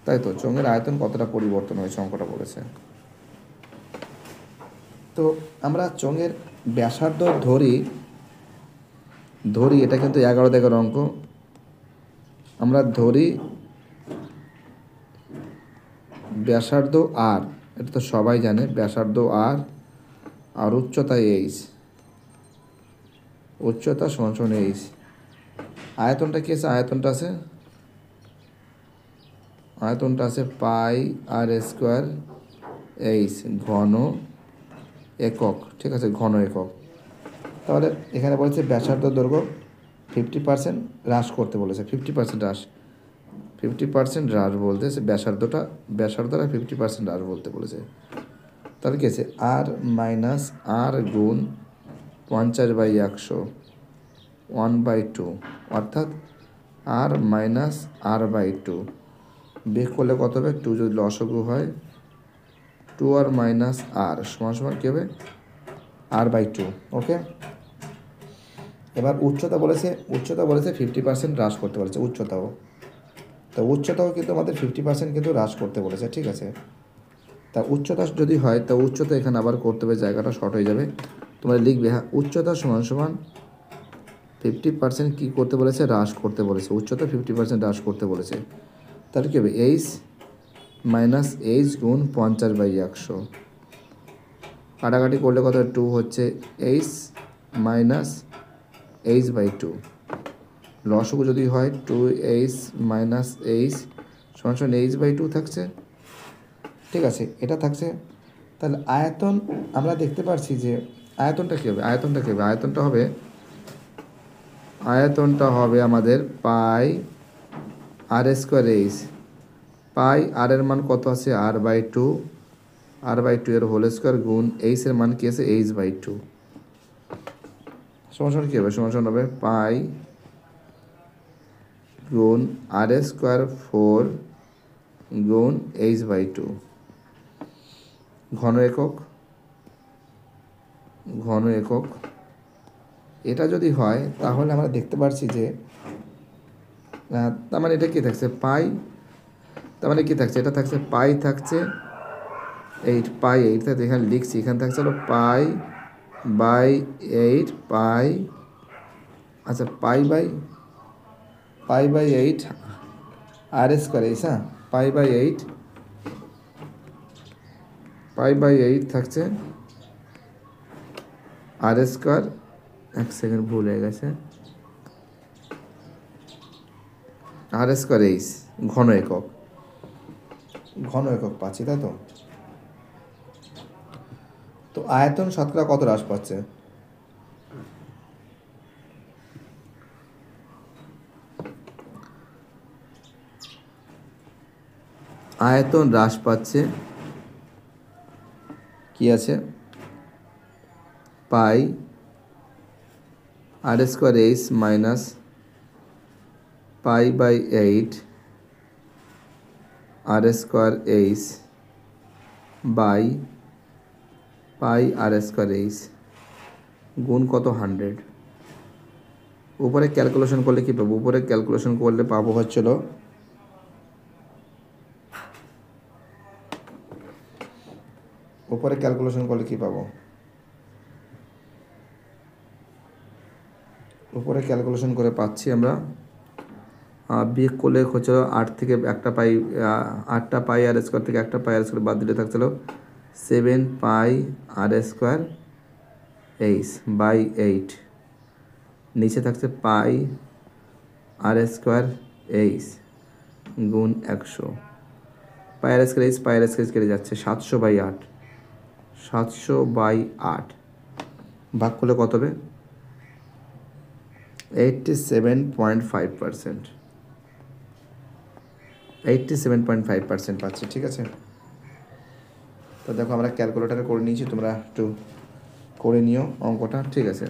তাই তো? চোঙের আয়তন কতটা পরিবর্তন হয়েছে, অঙ্কটা বলেছে। তো আমরা চোঙের ব্যাসার্ধ ধরি এটা কিন্তু 11 দাগের অঙ্ক। আমরা ধরি ব্যাসার্ধ আর, এটা তো সবাই জানে, ব্যাসার্ধ আর উচ্চতা এইচ, উচ্চতা সমান এইচ। আয়তনটা কি আছে? আয়তনটা আছে পাই আর স্কোয়ার এইচ, ঘন একক। ঠিক আছে, ঘন একক। তাহলে এখানে বলেছে ব্যাসার্ধ দৈর্ঘ্য 50% হ্রাস করতে বলেছে, 50% হ্রাস, 50% হ্রাস বলতেছে ব্যাসার্ধটা 50% হ্রাস বলতে বলেছে। তাহলে কি আছে? আর মাইনাস আর গুণ 50/100 1/2, অর্থাৎ আর মাইনাস আর/2 বিয়োগ করলে কত হবে? 2 যদি লসাগু হয় 2 আর মাইনাস আর সমান কী হবে? আর/2। ওকে, এবার উচ্চতা বলেছে 50% হ্রাস করতে বলেছে উচ্চতাও। তো উচ্চতাও কিন্তু আমাদের 50% কিন্তু হ্রাস করতে বলেছে। ঠিক আছে, তা উচ্চতা যদি হয় তা উচ্চতা এখানে আবার করতে হবে, জায়গাটা শর্ট হয়ে যাবে। তোমরা লিখবে হ্যাঁ, উচ্চতা সমান 50% কী করতে বলেছে? হ্রাস করতে বলেছে। উচ্চতা 50% হ্রাস করতে বলেছে। তাহলে কী হবে? এইচ মাইনাস এইচ গুণ 50/100, কাটাকাটি করলে কত? 2 হচ্ছে এইচ মাইনাস h/2। লসগু যদি হয় 2h মাইনাস h সমান h/2 থাকছে। ঠিক আছে, এটা থাকছে। তাহলে আয়তন আমরা দেখতে পাচ্ছি যে আয়তনটা কী হবে? আয়তনটা হবে আমাদের পাই আর স্কোয়ার এইচ। পাই আর এর মান কত আছে? r/2, r/2 এর হোল স্কোয়ার গুণ এইচ এর মান কী আছে? h/2 সমান কী হবে? সমান হবে পাই গুণ আর স্কোয়ার 4 গুণ h/2। ঘন একক। এটা যদি হয় তাহলে আমরা দেখতে পাচ্ছি যে তার মানে এটা কী থাকছে? পাই, তার মানে কী থাকছে? এটা থাকছে পাই থাকছে 8, পাই 8 থাকছে। এখানে লিখছি, এখানে থাকছে হলো পাই/8 পাই, আচ্ছা পাই/8 আর স্কোয়ার এইচ। হ্যাঁ, পাই/8 থাকছে আর স্কোয়ার, এক সেকেন্ড ভুল হয়ে গেছে, আর স্কোয়ার এইচ ঘন একক পাচ্ছি, তাই তো? তো আয়তন শতকরা কত হ্রাস পাচ্ছে? আয়তন হ্রাস পাচ্ছে কি আছে? Pi r square h minus pi r square h by pi r square h গুণ কত? 100। উপরে ক্যালকুলেশন করলে কী পাবো? পাবো হচ্ছিল উপরে ক্যালকুলেশন করলে কী পাবো? উপরে ক্যালকুলেশন করে পাচ্ছি আমরা, বিয়োগ করলে হচ্ছিল 8 থেকে একটা পাই, 8টা পাই আর স্কোয়ার থেকে একটা পাই আর স্কোয়ার বাদ দিলে থাকছিল 7 পাই আর স্কোয়ার এইচ বাই 8, নিচে থাকছে পাই আর স্কোয়ার এইচ গুণ 100। পাই আর স্কোয়ার কেটে যাচ্ছে 700/8, 700/8 ভাগ করলে কত হবে? 87.5%, 87.5% পাচ্ছি। ঠিক আছে, তো দেখো আমরা ক্যালকুলেটারে করে নিয়েছি, তোমরা একটু করে নিও অঙ্কটা। ঠিক আছে।